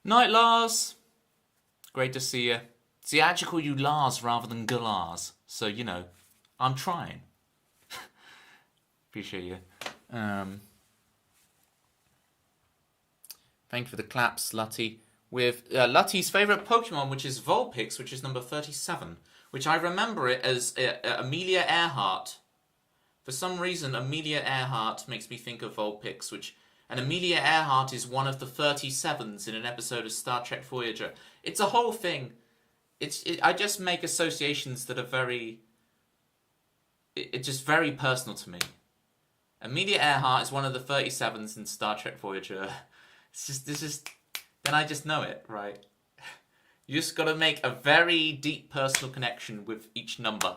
Night, Lars. Great to see you. See, I actually call you Lars rather than Galars. So, you know, I'm trying. Appreciate you. Thank you for the claps, Lutty. With Lutty's favourite Pokemon, which is Vulpix, which is number 37. Which I remember it as Amelia Earhart. For some reason, Amelia Earhart makes me think of Vulpix, and Amelia Earhart is one of the 37s in an episode of Star Trek Voyager. It's a whole thing. I just make associations that are it's just very personal to me. Amelia Earhart is one of the 37s in Star Trek Voyager. Then I just know it, right? You just got to make a very deep personal connection with each number,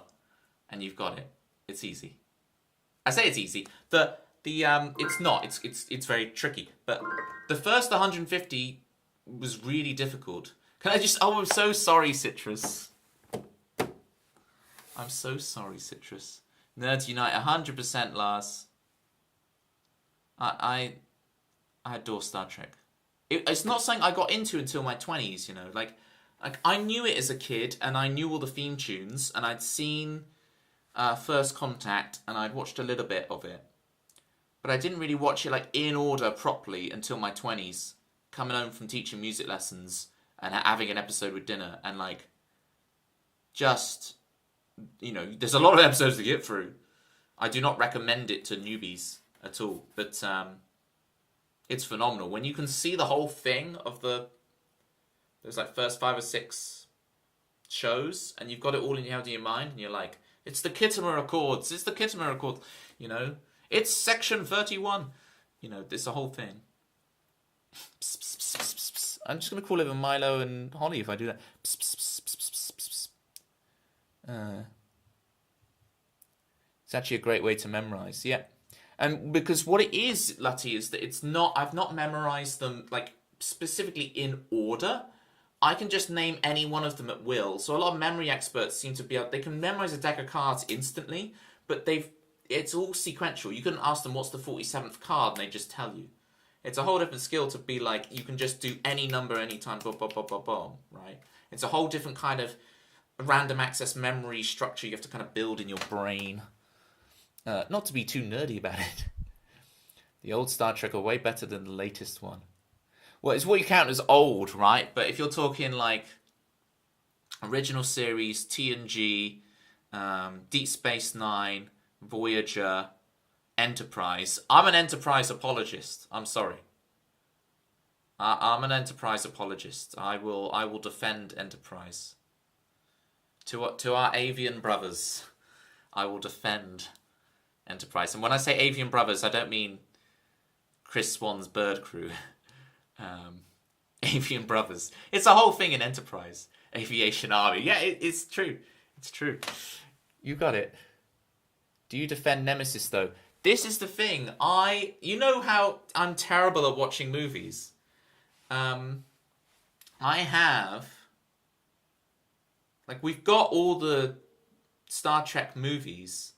and you've got it. It's easy. I say it's easy. It's not. It's very tricky. But the first 150 was really difficult. Can I just? Oh, I'm so sorry, Citrus. I'm so sorry, Citrus. Nerds Unite, 100%, Lars. I adore Star Trek. It's not something I got into until my 20s, you know. Like I knew it as a kid, and I knew all the theme tunes, and I'd seen First Contact, and I'd watched a little bit of it. But I didn't really watch it like in order properly until my 20s, coming home from teaching music lessons and having an episode with dinner, and like just, you know, there's a lot of episodes to get through. I do not recommend it to newbies at all, but it's phenomenal when you can see the whole thing of there's like first 5 or 6 shows, and you've got it all in your mind, and you're like, it's the Kittimer Accords, you know, it's section 31, you know, there's a whole thing. I'm just gonna call it a Milo and Holly if I do that. It's actually a great way to memorize, yeah. And because what it is, Lutty, is that I've not memorized them like specifically in order. I can just name any one of them at will. So a lot of memory experts seem to they can memorize a deck of cards instantly, but it's all sequential. You couldn't ask them what's the 47th card, and they just tell you. It's a whole different skill to be like, you can just do any number anytime, boom, boom, boom, boom, boom, right? It's a whole different kind of random access memory structure you have to kind of build in your brain. Not to be too nerdy about it. The old Star Trek are way better than the latest one. Well, it's what you count as old, right? But if you're talking like original series, TNG, Deep Space Nine, Voyager, Enterprise. I'm an Enterprise apologist. I'm sorry. I'm an Enterprise apologist. I will defend Enterprise. To our avian brothers, I will defend Enterprise. And when I say avian brothers, I don't mean Chris Swan's bird crew. Avian brothers. It's a whole thing in Enterprise. Aviation army. Yeah, it's true. It's true. You got it. Do you defend Nemesis, though? This is the thing. You know how I'm terrible at watching movies. I have... Like, we've got all the Star Trek movies,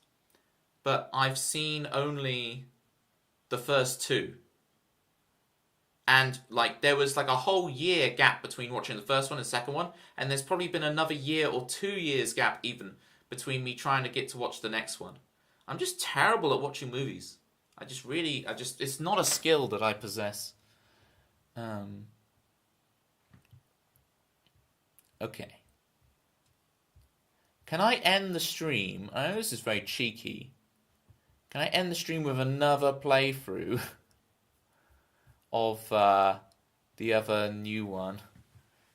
but I've seen only the first 2. And, like, there was, like, a whole year gap between watching the first one and the second one, and there's probably been another year or 2 years gap, even, between me trying to get to watch the next one. I'm just terrible at watching movies. It's not a skill that I possess. Okay. Can I end the stream? I know this is very cheeky. Can I end the stream with another playthrough of the other new one?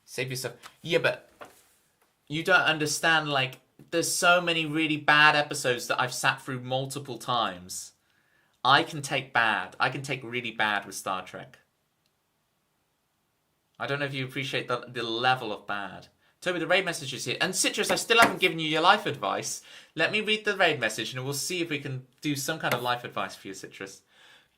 Save yourself. Yeah, but you don't understand, like, there's so many really bad episodes that I've sat through multiple times. I can take really bad with Star Trek. I don't know if you appreciate the level of bad. Toby, the raid message is here. And Citrus, I still haven't given you your life advice. Let me read the raid message and we'll see if we can do some kind of life advice for you, Citrus.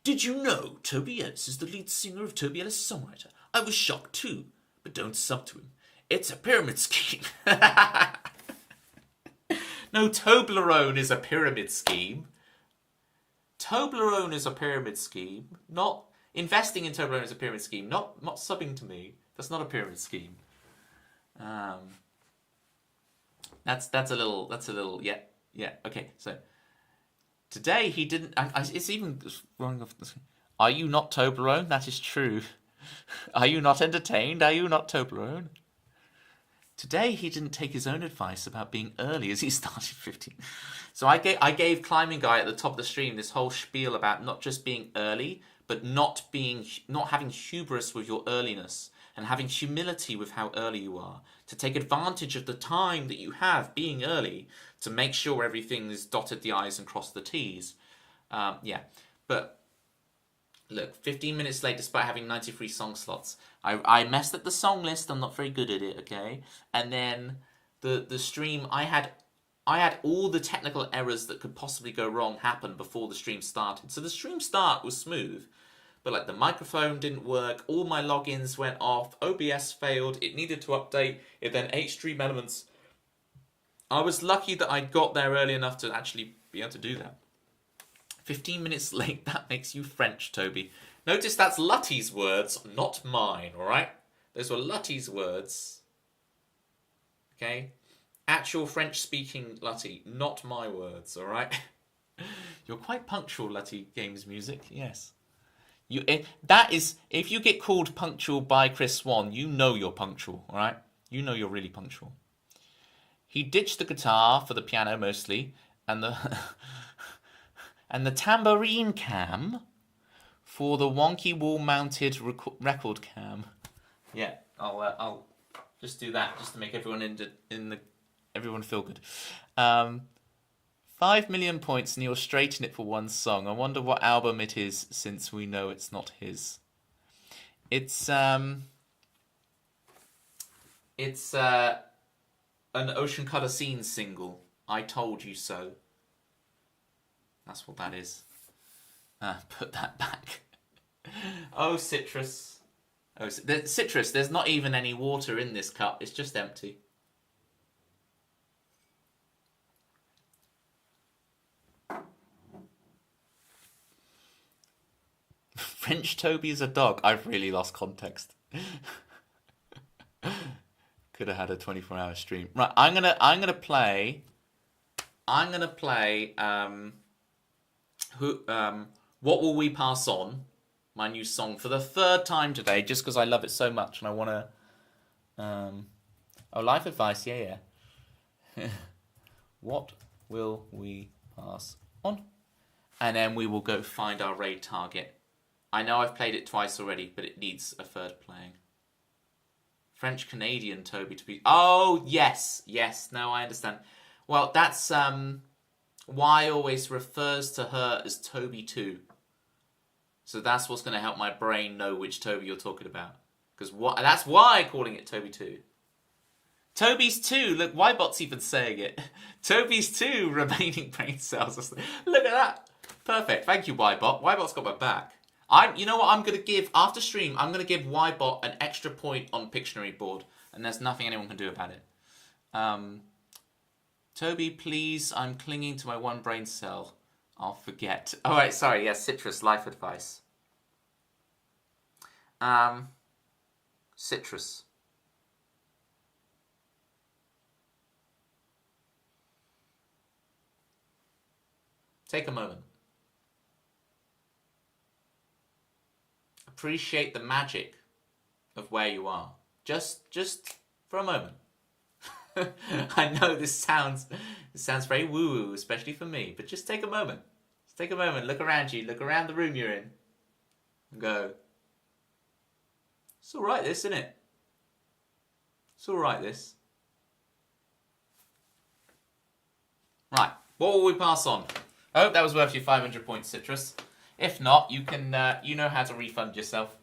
Did you know Toby Ellis is the lead singer of Toby Ellis Songwriter? I was shocked too, but don't sub to him. It's a pyramid scheme. No, Toblerone is a pyramid scheme. Toblerone is a pyramid scheme. Not investing in Toblerone is a pyramid scheme. Not subbing to me. That's not a pyramid scheme. That's a little yeah okay. So today he didn't. It's even wrong off the screen. Are you not Toblerone? That is true. Are you not entertained? Are you not Toblerone? Today he didn't take his own advice about being early as he started 15. So I gave Climbing Guy at the top of the stream this whole spiel about not just being early, but not having hubris with your earliness. and having humility with how early you are, to take advantage of the time that you have being early to make sure everything is dotted the I's and crossed the T's. Yeah, but look, 15 minutes late despite having 93 song slots. I messed up the song list. I'm not very good at it, okay? And then the stream, I had all the technical errors that could possibly go wrong happen before the stream started. So the stream start was smooth, but like the microphone didn't work, all my logins went off, OBS failed, it needed to update, it then ate stream elements. I was lucky that I got there early enough to actually be able to do that. 15 minutes late, that makes you French, Toby. Notice that's Lutty's words, not mine, alright? Those were Lutty's words. Okay? Actual French-speaking Lutty, not my words, alright? You're quite punctual, Lutty Games Music, yes. If you get called punctual by Chris Swan, you know you're punctual, alright? You know you're really punctual. He ditched the guitar for the piano mostly, and the and the tambourine cam for the wonky wall-mounted record cam. Yeah, I'll just do that just to make everyone everyone feel good. 5 million points, and he'll straighten it for one song. I wonder what album it is, since we know it's not his. It's an Ocean Colour Scene single. I Told You So. That's what that is. Put that back. Oh, Citrus. Oh, Citrus, there's not even any water in this cup. It's just empty. French Toby is a dog. I've really lost context. Could have had a 24-hour stream. Right, I'm gonna play What Will We Pass On? My new song for the third time today, just because I love it so much and I want to. Life advice, yeah. What will we pass on? And then we will go find our raid target. I know I've played it twice already, but it needs a third playing. French Canadian Toby to be. Oh yes. No, I understand. Well, that's Y always refers to her as Toby 2. So that's what's going to help my brain know which Toby you're talking about. Because that's why I'm calling it Toby 2. Toby's 2. Look, Ybot's even saying it. Toby's 2 remaining brain cells. Look at that. Perfect. Thank you, Ybot. Ybot's got my back. You know what I'm going to give after stream? I'm going to give Ybot an extra point on Pictionary board, and there's nothing anyone can do about it. Toby, please, I'm clinging to my one brain cell. I'll forget. Oh, right, sorry, yes, Citrus, life advice. Citrus. Take a moment. Appreciate the magic of where you are. Just for a moment. I know this sounds very woo-woo, especially for me, but just take a moment. Just take a moment, look around you, look around the room you're in, and go, it's alright this, isn't it? It's alright this. Right, what will we pass on? I hope that was worth your 500 points, Citrus. If not, you can, you know how to refund yourself.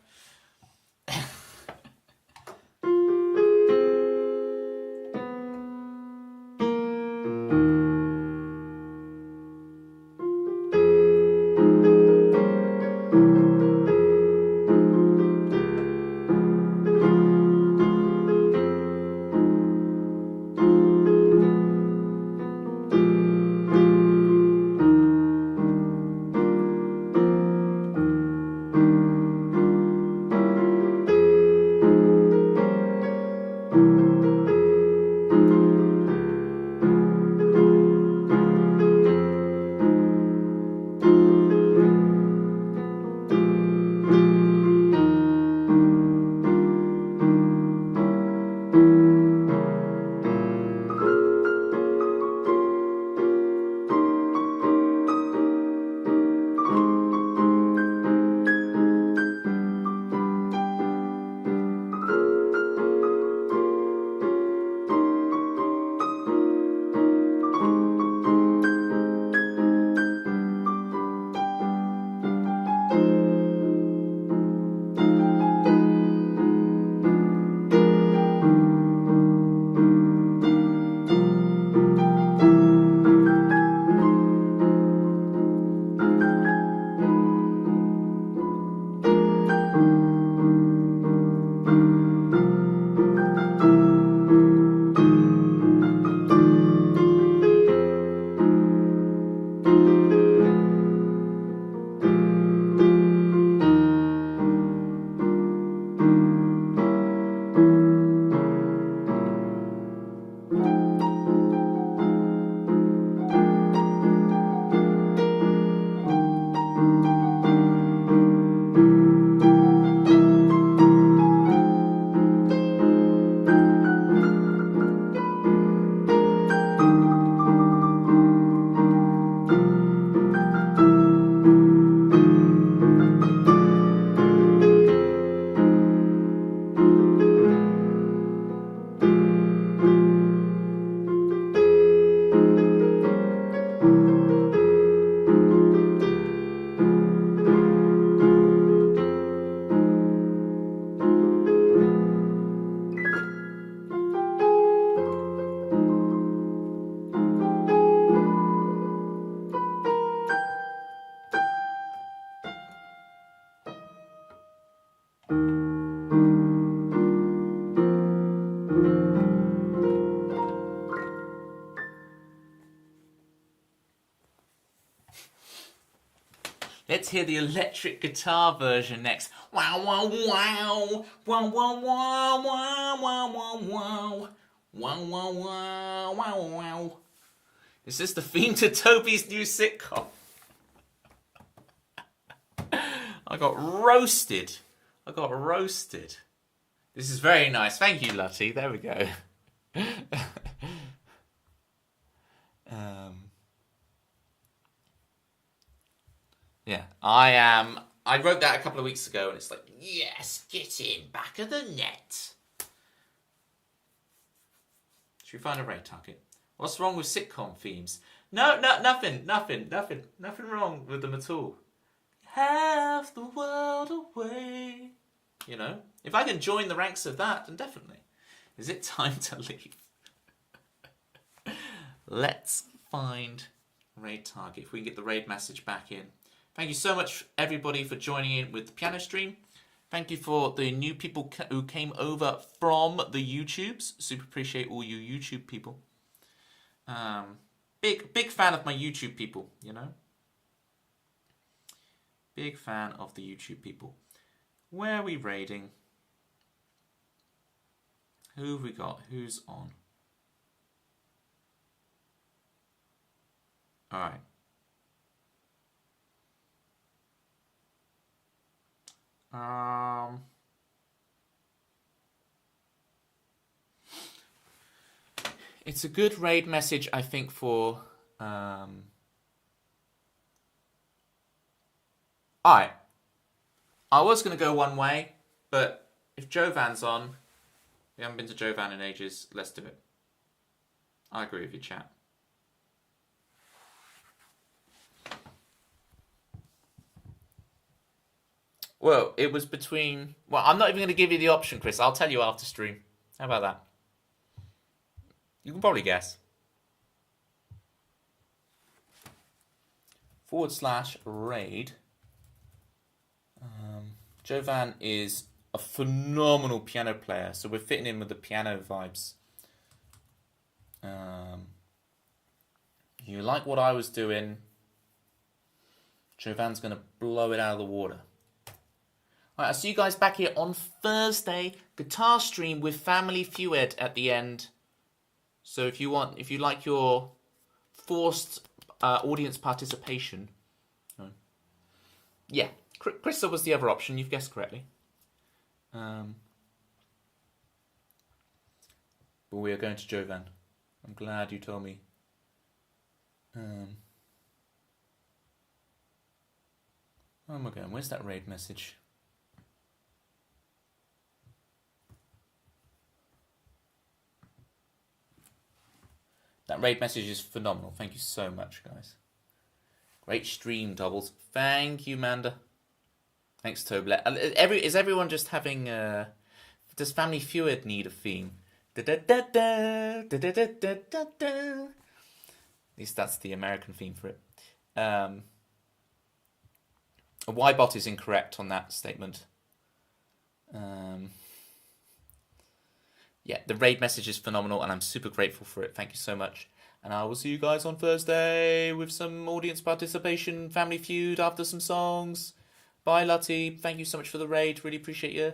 get to hear the electric guitar version next. Wow, wow, wow. Wow, wow, wow, wow, wow, wow, wow. Wow, wow, wow, wow, wow. Is this the theme to Toby's new sitcom? I got roasted. This is very nice. Thank you, Lottie. There we go. Yeah, I wrote that a couple of weeks ago, and it's like, yes, get in, back of the net. Should we find a raid target? What's wrong with sitcom themes? No, nothing wrong with them at all. Have the world away. You know, if I can join the ranks of that, then definitely. Is it time to leave? Let's find raid target. If we can get the raid message back in. Thank you so much, everybody, for joining in with the piano stream. Thank you for the new people who came over from the YouTubes. Super appreciate all you YouTube people. Big fan of my YouTube people, you know. Big fan of the YouTube people. Where are we raiding? Who have we got? Who's on? All right. It's a good raid message, I think, for Alright. I was going to go one way, but if Jovan's on, we haven't been to Jovan in ages, let's do it. I agree with you, chat. Well, it was between... Well, I'm not even going to give you the option, Chris. I'll tell you after stream. How about that? You can probably guess. /raid. Jovan is a phenomenal piano player, so we're fitting in with the piano vibes. You like what I was doing, Jovan's going to blow it out of the water. Alright, I'll see you guys back here on Thursday. Guitar stream with Family Feud at the end. So if you like your forced audience participation, yeah, Krista was the other option. You've guessed correctly. But we are going to Jovan. I'm glad you told me. Where am I going? Where's that raid message? That raid message is phenomenal. Thank you so much, guys. Great stream, Doubles. Thank you, Manda. Thanks, Toblet. Is everyone just having... does Family Feud need a theme? At least that's the American theme for it. Ybot is incorrect on that statement. Yeah, the raid message is phenomenal, and I'm super grateful for it. Thank you so much. And I will see you guys on Thursday with some audience participation, Family Feud after some songs. Bye, Lottie. Thank you so much for the raid. Really appreciate you.